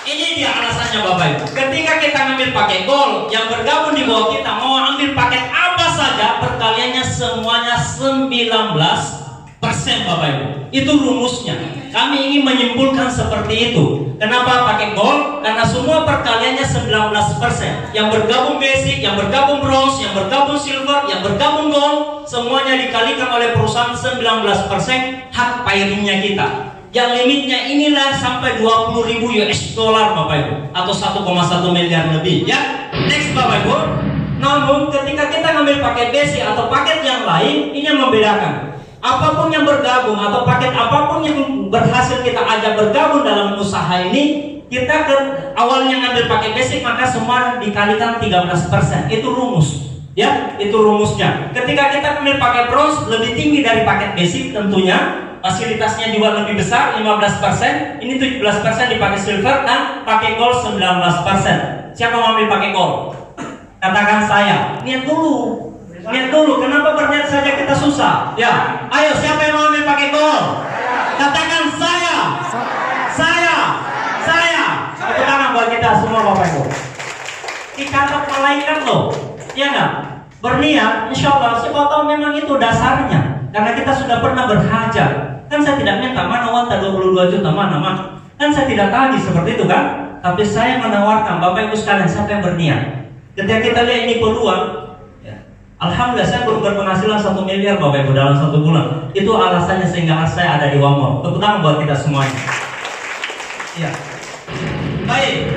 Ini dia alasannya Bapak Ibu. Ketika kita ngambil paket gold, yang bergabung di bawah kita mau ambil paket apa saja, perkaliannya semuanya 19% Bapak Ibu. Itu rumusnya. Kami ingin menyimpulkan seperti itu. Kenapa pakai gold? Karena semua perkaliannya 19%. Yang bergabung basic, yang bergabung bronze, yang bergabung silver, yang bergabung gold, semuanya dikalikan oleh perusahaan 19% hak pairingnya kita. Yang limitnya inilah sampai 20.000 US dollar Bapak Ibu, atau 1,1 miliar lebih ya. Next Bapak Ibu. Namun ketika kita ngambil paket basic atau paket yang lain, ini yang membedakan. Apapun yang bergabung atau paket apapun yang berhasil kita ajak bergabung dalam usaha ini, kita awalnya ngambil paket basic maka semua dikalikan 13%. Itu rumus ya, itu rumusnya. Ketika kita ngambil paket bronze lebih tinggi dari paket basic tentunya. Fasilitasnya juga lebih besar, 15%. Ini 17% dipakai silver dan pakai gold 19%. Siapa mau ambil pakai gold? Katakan saya. Niat dulu. Niat dulu. Kenapa berniat saja kita susah? Ya. Ayo siapa yang mau ambil pakai gold? Katakan saya. Saya. Tepuk tangan buat kita semua Bapak Ibu. Dicatat malaikat loh. Ya enggak? Berniat, insya Allah. Siapa tahu memang itu dasarnya. Karena kita sudah pernah berhajar. Kan saya tidak minta mana wanta 22 juta mana. Kan saya tidak tagih seperti itu kan. Tapi saya menawarkan Bapak Ibu sekalian, siapa yang berniat. Ketika kita lihat ini peluang ya, alhamdulillah saya baru berpenghasilan 1 miliar Bapak Ibu dalam 1 bulan. Itu alasannya sehingga saya ada di Wamor. Tepuk tangan buat kita semuanya. Ya. Baik.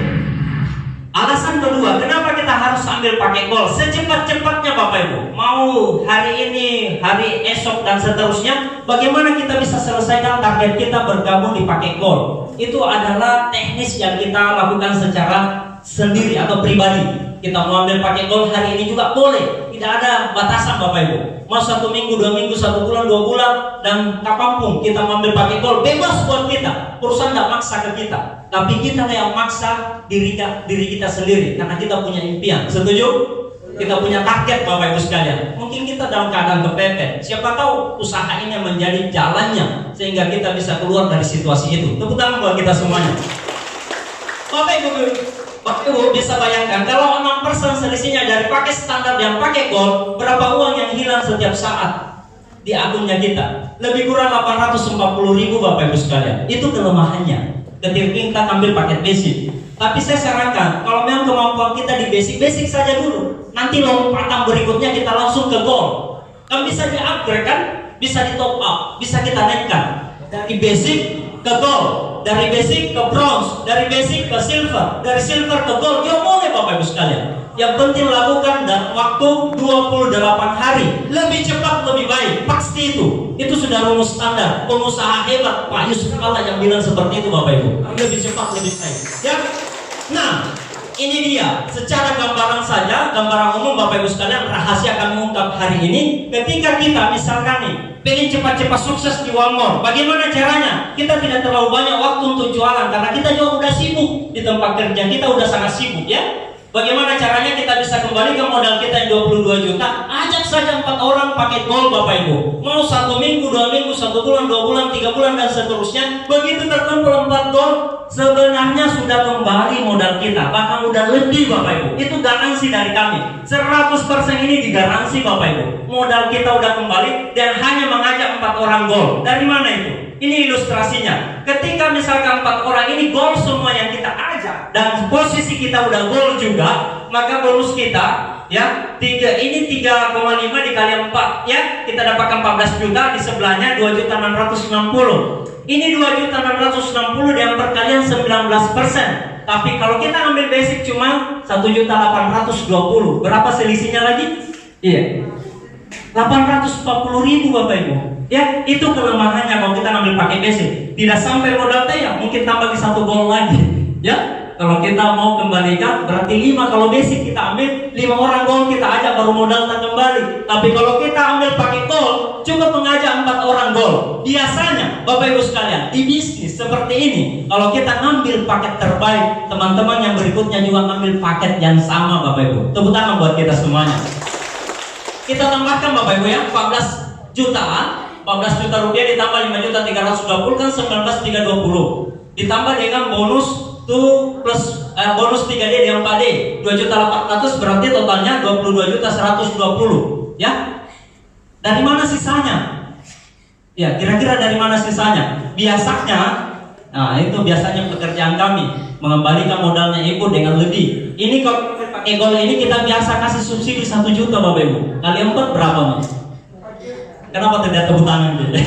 Alasan kedua, kenapa kita harus ambil pakai gold secepat-cepatnya Bapak Ibu? Mau hari ini, hari esok dan seterusnya, bagaimana kita bisa selesaikan target kita bergabung di pakai gold? Itu adalah teknis yang kita lakukan secara sendiri atau pribadi. Kita mau ambil pakai gold hari ini juga boleh, tidak ada batasan Bapak Ibu. Mau 1 minggu, 2 minggu, 1 bulan, 2 bulan, dan kapanpun kita mau ambil pakai gold, bebas buat kita. Perusahaan tidak maksa ke kita. Tapi kita yang maksa diri kita sendiri karena kita punya impian. Setuju? Kita punya target Bapak Ibu sekalian. Mungkin kita dalam keadaan kepepet. Siapa tahu usaha ini menjadi jalannya sehingga kita bisa keluar dari situasi itu. Tepuk tangan buat kita semuanya. Bapak Ibu bisa bayangkan kalau 6% selisihnya dari pakai standar yang pakai gold, berapa uang yang hilang setiap saat di akunnya kita? Lebih kurang 840.000 Bapak Ibu sekalian. Itu kelemahannya ketika kita ambil paket basic. Tapi saya sarankan kalau memang kemampuan kita di basic saja dulu, nanti lompatan berikutnya kita langsung ke gold. Kan bisa di-upgrade kan, bisa di top up, bisa kita naikkan dari basic ke gold, dari basic ke bronze, dari basic ke silver, dari silver ke gold. Ya boleh Bapak Ibu sekalian. Yang penting lakukan dalam waktu 28 hari. Lebih cepat lebih baik. Pasti itu. Itu sudah rumus standar. Pengusaha hebat Pak Yusuf Kalla yang bilang seperti itu Bapak Ibu. Lebih cepat lebih baik. Ya. Nah, ini dia. Secara gambaran saja, gambaran umum Bapak Ibu sekalian, rahasia kami ungkap hari ini. Ketika kita misalkan nih pengen cepat-cepat sukses di Wamor, bagaimana caranya? Kita tidak terlalu banyak waktu untuk jualan karena kita juga udah sibuk di tempat kerja kita, udah sangat sibuk ya. Bagaimana caranya kita bisa kembalikan modal kita yang 22 juta? Ajak saja 4 orang pakai gold Bapak Ibu. Mau 1 minggu, 2 minggu, 1 bulan, 2 bulan, 3 bulan dan seterusnya. Begitu terkumpul 4 gold, sebenarnya sudah kembali modal kita. Bahkan udah lebih Bapak Ibu. Itu garansi dari kami. 100% ini digaransi Bapak Ibu. Modal kita udah kembali dan hanya mengajak 4 orang gold. Dari mana itu? Ini ilustrasinya. Ketika misalkan 4 orang ini gol semua yang kita ajak dan posisi kita udah gol juga, maka bonus kita ya 3,5 dikali 4 ya, kita dapatkan 14 juta, di sebelahnya 2.660. Ini 2.660 yang perkalian 19%. Tapi kalau kita ambil basic cuma 1.820, berapa selisihnya lagi? Iya, 840.000 Bapak Ibu. Ya, itu kelemahannya kalau kita ambil pakai basic. Tidak sampai modal ya, mungkin tambah di 1 gol lagi. Ya, kalau kita mau kembalikan berarti 5. Kalau basic kita ambil 5 orang gol kita ajak baru modal tak kembali. Tapi kalau kita ambil pakai gol, cukup mengajak 4 orang gol. Biasanya Bapak Ibu sekalian di bisnis seperti ini, kalau kita ngambil paket terbaik, teman-teman yang berikutnya juga ngambil paket yang sama Bapak Ibu. Tepuk tangan buat kita semuanya. Kita tambahkan Bapak Ibu ya, 14 jutaan. 14 juta rupiah ditambah 5.320 kan 19.320. Ditambah dengan bonus tuh plus bonus 3D dan 4D 2.800, berarti totalnya 22.120 ya. Dari mana sisanya? Ya, kira-kira dari mana sisanya? Biasanya, nah itu biasanya pekerjaan kami mengembalikan modalnya Ibu dengan lebih. Ini kalau pakai gol ini kita biasa kasih subsidi 1 juta Bapak Ibu. Kali 4 berapa Mas? Kenapa tidak tepuk tangan gitu?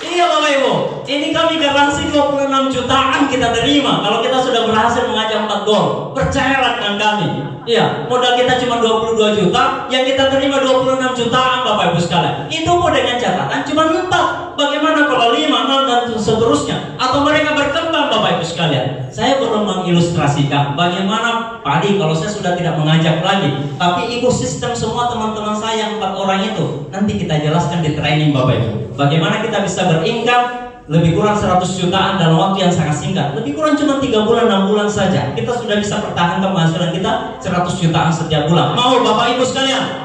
Iya Bapak Ibu, ini kami garansi 26 jutaan kita terima kalau kita sudah berhasil mengajak 4 gol. Percayalah dengan kami. Iya, modal kita cuma 22 juta, yang kita terima 26 jutaan Bapak Ibu sekalian. Itu pun dengan catatan cuma 4. Bagaimana kalau 5, 6 dan seterusnya? Atau mereka berkembang Bapak Ibu sekalian. Saya belum mengilustrasikan bagaimana padi kalau saya sudah tidak mengajak lagi, tapi ekosistem semua teman-teman saya yang 4 orang itu nanti kita jelaskan di training Bapak Ibu. Bagaimana kita bisa berincome lebih kurang 100 jutaan dalam waktu yang sangat singkat. Lebih kurang cuma 3 bulan, 6 bulan saja kita sudah bisa pertahankan penghasilan kita 100 jutaan setiap bulan. Mau Bapak Ibu sekalian?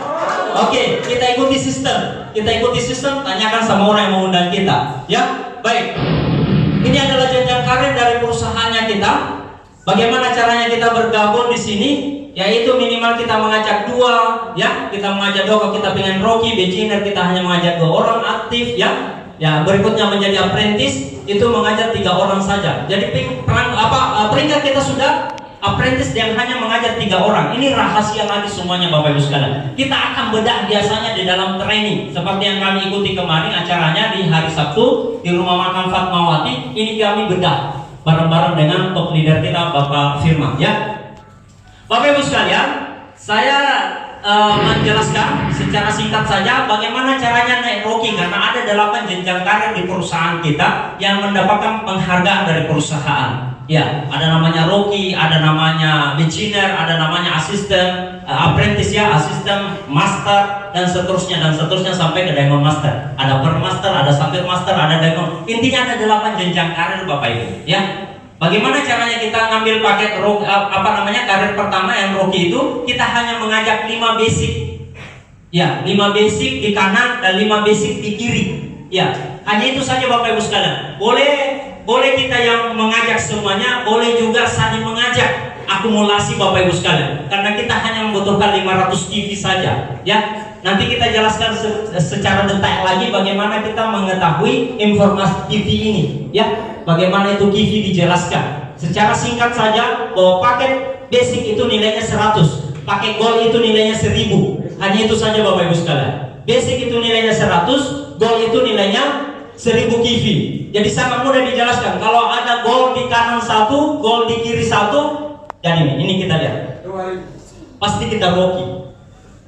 Oke, kita ikuti sistem. Kita ikuti sistem, tanyakan sama orang yang mengundang kita. Ya, baik. Ini adalah jenjang karir dari perusahaannya kita. Bagaimana caranya kita bergabung di sini? Yaitu minimal kita mengajak 2, ya. Kita mengajak 2 kalau kita pengen rookie, beginner kita hanya mengajak 2 orang aktif, ya. Ya, berikutnya menjadi apprentice itu mengajak 3 orang saja. Jadi peringkat kita sudah apprentice yang hanya mengajar 3 orang. Ini rahasia lagi semuanya Bapak Ibu sekalian. Kita akan bedah biasanya di dalam training seperti yang kami ikuti kemarin acaranya di hari Sabtu di Rumah Makan Fatmawati. Ini kami bedah bareng-bareng dengan top leader kita Bapak Firman, ya. Bapak Ibu sekalian, saya menjelaskan secara singkat saja bagaimana caranya naik rookie, karena ada 8 jenjang karir di perusahaan kita yang mendapatkan penghargaan dari perusahaan. Ya, ada namanya rookie, ada namanya beginner, ada namanya asisten, apprentice ya, asisten, master dan seterusnya sampai ke diamond master. Ada per master, ada sapphire master, ada diamond. Intinya ada 8 jenjang karir Bapak Ibu, ya. Bagaimana caranya kita ngambil paket karir pertama yang rookie itu? Kita hanya mengajak 5 basic. Ya, 5 basic di kanan dan 5 basic di kiri. Ya, hanya itu saja Bapak Ibu sekalian. Boleh kita yang mengajak semuanya, boleh juga saling mengajak akumulasi Bapak Ibu sekalian. Karena kita hanya membutuhkan 500 TV saja, ya. Nanti kita jelaskan secara detail lagi bagaimana kita mengetahui informasi TV ini, ya. Bagaimana itu TV dijelaskan. Secara singkat saja bahwa paket basic itu nilainya 100, paket gold itu nilainya 1000. Hanya itu saja Bapak Ibu sekalian. Basic itu nilainya 100, gold itu nilainya 1000 TV. Jadi sangat mudah dijelaskan. Kalau ada gold di kanan 1, gold di kiri 1, jadi ini kita lihat. Pasti kita rookie.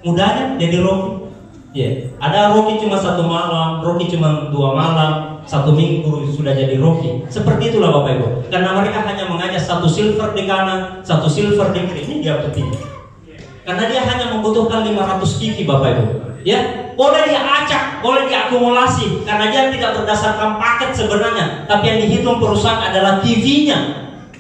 Mudahnya jadi rookie. Ya, ada rookie cuma 1 malam, rookie cuma 2 malam, 1 minggu sudah jadi rookie. Seperti itulah Bapak Ibu. Karena mereka hanya mengajak 1 silver di kanan, 1 silver di kiri. Ini dia penting. Karena dia hanya membutuhkan 500 TV Bapak Ibu. Ya, boleh dia acak, boleh diakumulasi karena dia tidak berdasarkan paket sebenarnya, tapi yang dihitung perusahaan adalah TV-nya.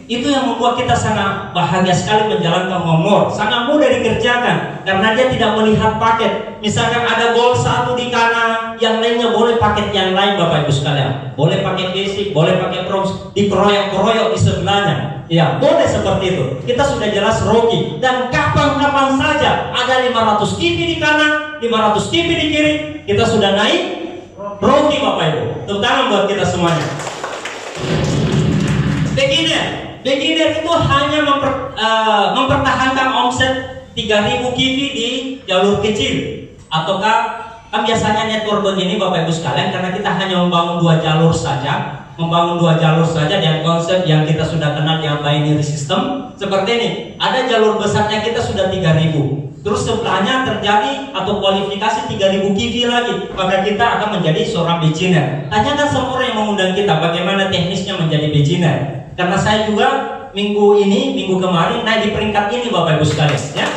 Itu yang membuat kita sangat bahagia sekali menjalankan homework. Sangat mudah dikerjakan karena dia tidak melihat paket. Misalkan ada goal satu di kanan, yang lainnya boleh paket yang lain, Bapak Ibu sekalian. Boleh pakai basic, boleh pakai prompts, dikeroyok-keroyok di sebelahnya. Ya, boleh seperti itu. Kita sudah jelas Rocky. Dan kapan-kapan saja ada 500 TV di kanan, 500 TV di kiri, kita sudah naik Rocky, Bapak Ibu. Tepuk tangan buat kita semuanya. Beginner itu hanya mempertahankan omset 3.000 KV di jalur kecil. Ataukah kan biasanya network begini, Bapak Ibu sekalian, karena kita hanya membangun dua jalur saja dan konsep yang kita sudah kenal yang binary system seperti ini. Ada jalur besarnya kita sudah 3.000. Terus sebelahnya terjadi atau kualifikasi 3.000 KV lagi, maka kita akan menjadi seorang beginner. Tanyakan semua orang yang mengundang kita bagaimana teknisnya menjadi beginner. Karena saya juga minggu kemarin naik di peringkat ini, Bapak Ibu sekalian, ya.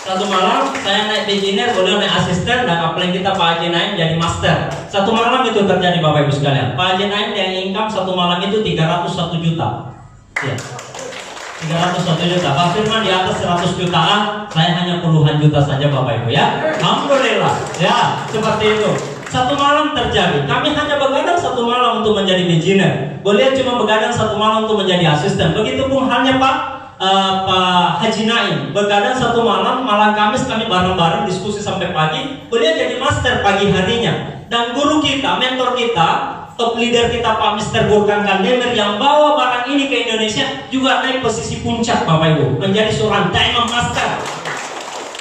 Satu malam saya naik beginner, beliau naik asisten, dan apalagi kita Pak Haji Naim jadi master. Satu malam itu terjadi, Bapak Ibu sekalian. Pak Haji Naim yang income satu malam itu 301 juta. Ya. 301 juta. Pak Firman di atas 100 jutaan, saya hanya puluhan juta saja, Bapak Ibu, ya. Alhamdulillah. Ya, seperti itu. Satu malam terjadi. Kami hanya begadang satu malam untuk menjadi beginner. Beliau cuma begadang satu malam untuk menjadi asisten. Begitupun halnya Pak Haji Naim, begadang satu malam Kamis kami bareng-bareng diskusi sampai pagi. Beliau jadi master pagi harinya. Dan guru kita, mentor kita, top leader kita Pak Mr. Gurkan Kandemer yang bawa barang ini ke Indonesia juga naik posisi puncak, Bapak Ibu, menjadi seorang diamond master.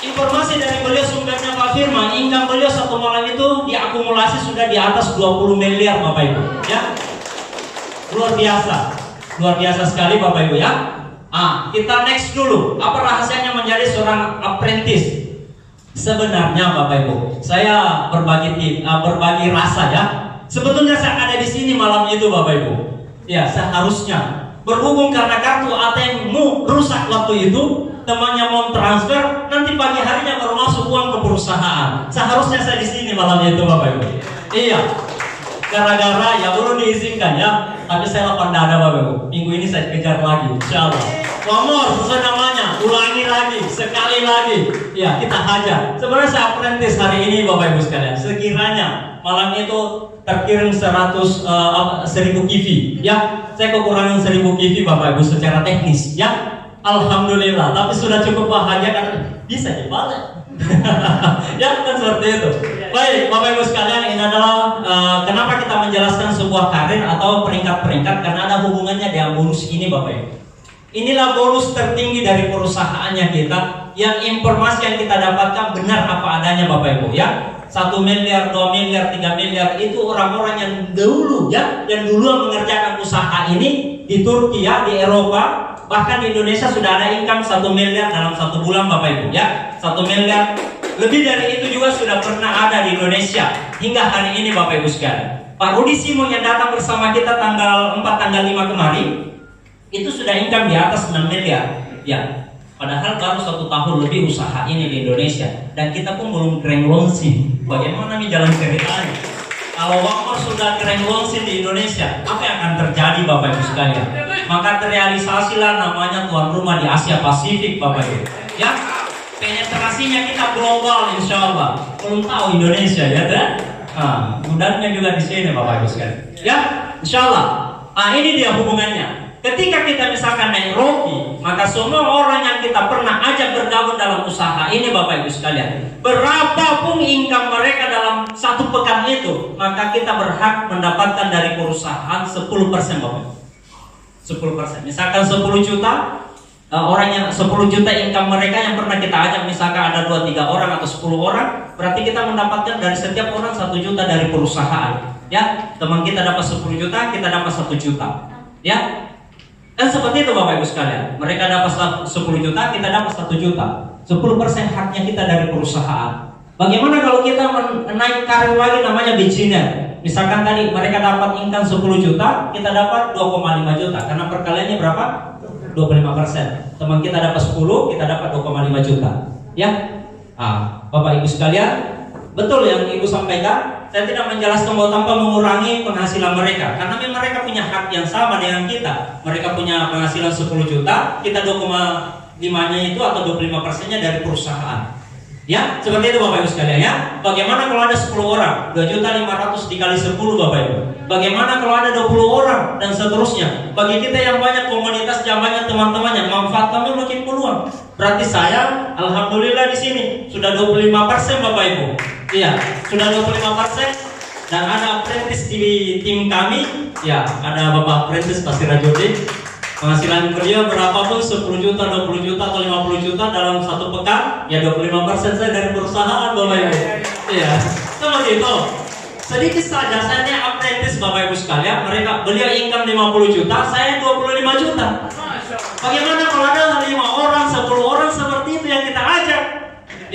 Informasi dari beliau sumbernya Pak Firman, income beliau satu malam itu diakumulasi sudah di atas 20 miliar, Bapak Ibu, ya. Luar biasa sekali, Bapak Ibu, ya. Kita next dulu. Apa rahasianya menjadi seorang apprentice? Sebenarnya, Bapak Ibu, saya berbagi rasa, ya. Sebetulnya saya ada di sini malam itu, Bapak Ibu. Ya, seharusnya berhubung karena kartu ATM-mu rusak waktu itu, temannya mau transfer, nanti pagi harinya baru masuk uang ke perusahaan. Seharusnya saya di sini malam itu, Bapak Ibu. Iya. Gara-gara ya belum diizinkan, ya. Tapi saya lapang dada, Bapak Ibu. Minggu ini saya kejar lagi, insya Allah. Nomor sesuai namanya, ulangi lagi, sekali lagi. Ya, kita hajar. Sebenarnya saya apprentice hari ini, Bapak Ibu sekalian. Sekiranya malam itu terkirim 1000 KV, ya. Saya kekurangan 1000 KV, Bapak Ibu, secara teknis, ya. Alhamdulillah, tapi sudah cukup bahagia karena bisa dibalik. Ya, kan seperti itu. Baik, Bapak Ibu sekalian, ini adalah kenapa kita menjelaskan sebuah karir atau peringkat-peringkat, karena ada hubungannya dengan bonus ini, Bapak Ibu. Inilah bonus tertinggi dari perusahaannya kita, yang informasi yang kita dapatkan benar apa adanya, Bapak Ibu, ya. 1 miliar, 2 miliar, 3 miliar itu orang-orang yang dulu, ya, yang dulu mengerjakan usaha ini di Turki, ya, di Eropa. Bahkan di Indonesia sudah ada income 1 miliar dalam 1 bulan, Bapak Ibu, ya. 1 miliar lebih dari itu juga sudah pernah ada di Indonesia hingga hari ini, Bapak Ibu sekalian. Pak Rudi Simo yang datang bersama kita tanggal 4, tanggal 5 kemarin itu sudah income di atas 6 miliar, ya. Padahal baru 1 tahun lebih usaha ini di Indonesia, dan kita pun belum keren launching. Bagaimana nih jalan ceritanya? Kalau Wakmar sudah keren launching di Indonesia, apa yang akan terjadi, Bapak Ibu sekalian? Maka terrealisasilah namanya tuan rumah di Asia Pasifik, Bapak Ibu, ya. Penetrasinya kita global, insya Allah. Belum tahu Indonesia, ya kan? Gudangnya juga di sini, Bapak Ibu sekalian, ya, insya Allah. Ini dia hubungannya. Ketika kita misalkan naik Rocky, maka semua orang yang kita pernah ajak bergabung dalam usaha ini, Bapak Ibu sekalian, berapapun income mereka dalam 1 pekan itu, maka kita berhak mendapatkan dari perusahaan 10%, Bapak Ibu. 10%. Misalkan 10 juta, orang yang 10 juta income mereka yang pernah kita ajak, misalkan ada 2-3 orang atau 10 orang, berarti kita mendapatkan dari setiap orang 1 juta dari perusahaan, ya. Teman kita dapat 10 juta, kita dapat 1 juta, ya. Kan seperti itu, Bapak Ibu sekalian. Mereka dapat 10 juta, kita dapat 1 juta. 10% haknya kita dari perusahaan. Bagaimana kalau kita naik karir lagi namanya beginner? Misalkan tadi mereka dapat income 10 juta, kita dapat 2,5 juta. Karena perkaliannya berapa? 25%. Teman kita dapat 10, kita dapat 2,5 juta. Ya. Bapak Ibu sekalian, Betul yang Ibu sampaikan. Saya tidak menjelaskan bahwa tanpa mengurangi penghasilan mereka, karena memang mereka punya hak yang sama dengan kita. Mereka punya penghasilan 10 juta, kita 2,5-nya itu atau 25%-nya dari perusahaan. Ya, seperti itu Bapak Ibu sekalian ya. Bagaimana kalau ada 10 orang, 2.500.000 dikali 10 Bapak Ibu. Bagaimana kalau ada 20 orang dan seterusnya. Bagi kita yang banyak komunitas, yang banyak teman-temannya, manfaat kami makin peluang. Berarti saya alhamdulillah di sini sudah 25% Bapak Ibu. Iya, sudah 25%. Dan ada apprentice di tim kami. Ya, ada Bapak apprentice Pasir Rajodi. Penghasilan beliau berapapun 10 juta, 20 juta, atau 50 juta dalam satu pekan, ya 25% saya dari perusahaan Bapak Ibu. Iya, seperti itu. Sedikit saja, saya ini apprentice Bapak Ibu sekalian, beliau income 50 juta, saya 25 juta. Bagaimana kalau ada 5 orang, 10 orang seperti itu yang kita ajak?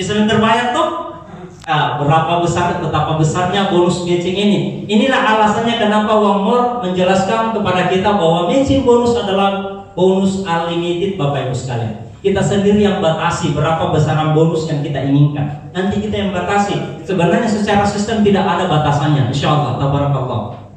Bisa terbayar tuh? Nah, betapa besarnya bonus matching ini. Inilah alasannya kenapa Wangmor menjelaskan kepada kita bahwa matching bonus adalah bonus unlimited Bapak Ibu sekalian. Kita sendiri yang batasi berapa besaran bonus yang kita inginkan. Nanti kita yang batasi. Sebenarnya secara sistem tidak ada batasannya. Insyaallah, tabarakallah.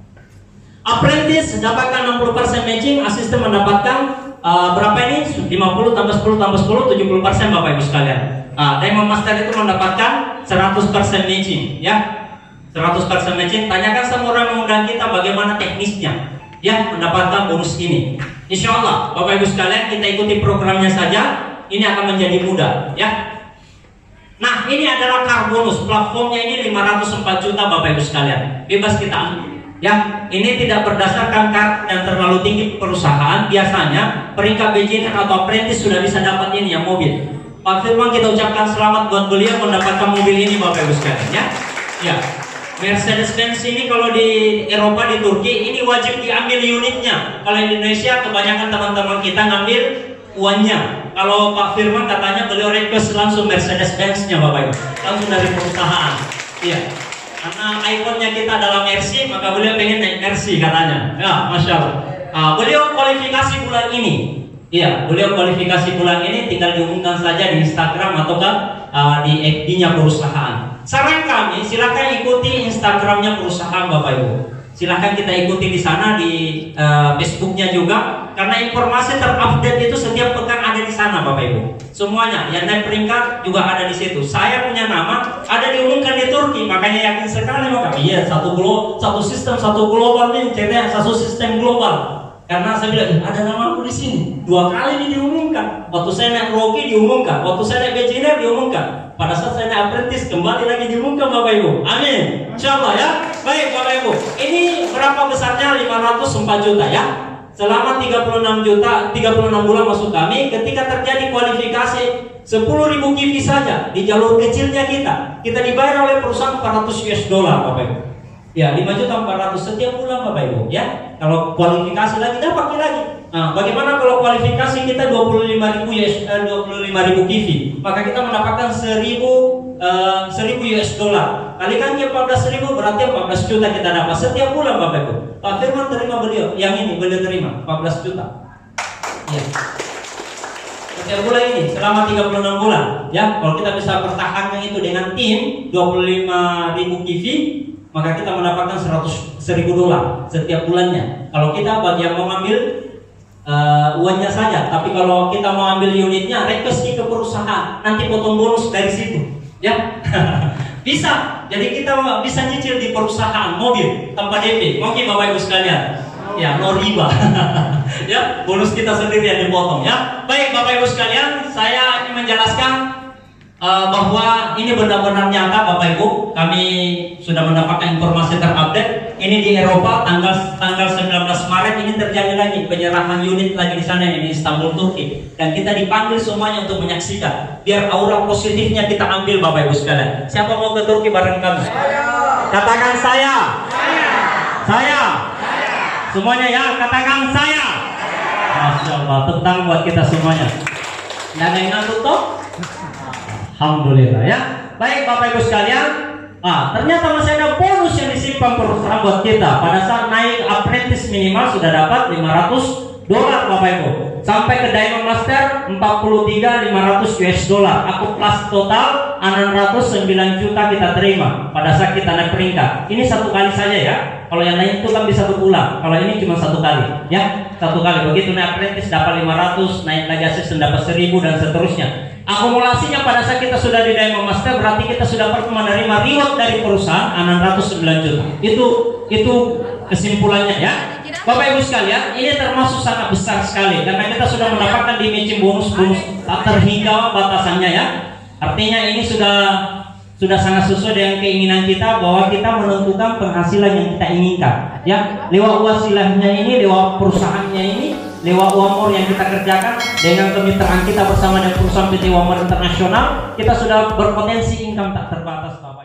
Apprentice dapatkan 60% matching, asisten mendapatkan berapa ini? 50 tambah 10 tambah 10, 70% Bapak Ibu sekalian. Diamond Master itu mendapatkan 100% matching, ya. 100% matching. Tanyakan sama orang mengundang kita bagaimana teknisnya, ya, mendapatkan bonus ini. Insyaallah, Bapak Ibu sekalian, kita ikuti programnya saja. Ini akan menjadi mudah, ya. Nah, ini adalah car bonus. Platformnya ini 504 juta Bapak Ibu sekalian. Bebas kita ambil. Ya, ini tidak berdasarkan car yang terlalu tinggi perusahaan. Biasanya peringkat beginner atau apprentice sudah bisa dapat ini yang mobil. Pak Firman, kita ucapkan selamat buat beliau mendapatkan mobil ini Bapak Ibu sekalian, ya. Ya. Mercedes-Benz ini kalau di Eropa, di Turki, ini wajib diambil unitnya. Kalau di Indonesia kebanyakan teman-teman kita ngambil uangnya. Kalau Pak Firman katanya beliau request langsung Mercedes-Benz-nya Bapak Ibu, langsung dari perusahaan. Iya. Karena ikonnya kita dalam RC, maka beliau pengen naik RC katanya. Ya, Masya Allah. Beliau kualifikasi bulan ini. Iya, beliau kualifikasi bulan ini, tinggal diumumkan saja di Instagram ataukah di FB-nya perusahaan. Saran kami, silakan ikuti Instagramnya perusahaan Bapak Ibu. Silahkan kita ikuti di sana, di Facebooknya juga, karena informasi terupdate itu setiap pekan ada di sana Bapak Ibu. Semuanya yang naik peringkat juga ada di situ. Saya punya nama ada diumumkan di Turki, makanya yakin sekali Bapak. Iya, satu sistem, satu global nih, ceritanya satu sistem global. Karena saya bilang ada nama aku di sini. 2 kali ini diumumkan. Waktu saya naik Rocky diumumkan, waktu saya naik beginner diumumkan. Pada saat saya naik apprentice kembali lagi diumumkan Bapak Ibu. Amin. Insyaallah ya. Baik Bapak Ibu. Ini berapa besarnya? 504 juta ya. Selama 36 bulan masuk kami, ketika terjadi kualifikasi 10.000 kivi saja di jalur kecilnya kita dibayar oleh perusahaan $400 Bapak Ibu. Ya, 5.400.000 setiap bulan Bapak Ibu ya. Kalau kualifikasi lagi dapat lagi. Nah, bagaimana kalau kualifikasi kita 25.000 kivi? Maka kita mendapatkan 1.000 US dollar. Kalikan ke 14.000 berarti 14 juta kita dapat setiap bulan Bapak Ibu. Pak Firman terima beliau, yang ini beliau terima 14 juta. Ya. Setiap bulan ini selama 36 bulan ya. Kalau kita bisa pertahankan itu dengan tim 25.000 kivi, maka kita mendapatkan 100.000 dolar setiap bulannya. Kalau kita bagi yang mau ambil uangnya saja, tapi kalau kita mau ambil unitnya, request ke perusahaan, nanti potong bonus dari situ, ya. Bisa. Jadi kita bisa nyicil di perusahaan mobil tanpa DP. Mungkin Bapak Ibu sekalian, ya, no riba. Ya, bonus kita sendiri yang dipotong, ya. Baik Bapak Ibu sekalian, saya ingin menjelaskan bahwa ini benar-benar nyata Bapak Ibu. Kami sudah mendapatkan informasi terupdate. Ini di Eropa tanggal 19 Maret ini terjadi lagi penyerahan unit lagi di sana di Istanbul, Turki. Dan kita dipanggil semuanya untuk menyaksikan. Biar aura positifnya kita ambil Bapak Ibu sekalian. Siapa mau ke Turki bareng kami? Saya. Katakan saya. Saya. Semuanya ya, katakan saya. Masya Allah, tentang buat kita semuanya. Nggak ada yang ngantuk toh? Alhamdulillah ya. Baik Bapak Ibu sekalian, ternyata masih ada bonus yang disimpan perusahaan buat kita. Pada saat naik apprentice minimal sudah dapat $500 Bapak Ibu. Sampai ke Diamond Master 43.500 US dollar. Aku plus total 609 juta kita terima pada saat kita naik peringkat. Ini satu kali saja ya. Kalau yang lain itu kan bisa berulang. Kalau ini cuma satu kali, ya satu kali. Begitu naik apprentice dapat 500, naik lagi assistant dapat 1000 dan seterusnya. Akumulasinya pada saat kita sudah di Diamond Master berarti kita sudah menerima reward dari perusahaan 609 juta. Itu kesimpulannya ya. Bapak Ibu sekalian, ini termasuk sangat besar sekali karena kita sudah mendapatkan di matching bonus tak terhingga batasannya ya. Artinya ini sudah sangat sesuai dengan keinginan kita bahwa kita menentukan penghasilan yang kita inginkan ya. Lewat wasilahnya ini, lewat perusahaannya ini, lewat Wamor yang kita kerjakan dengan kemitraan kita bersama dengan perusahaan PT Wamor Internasional, kita sudah berpotensi income tak terbatas Bapak.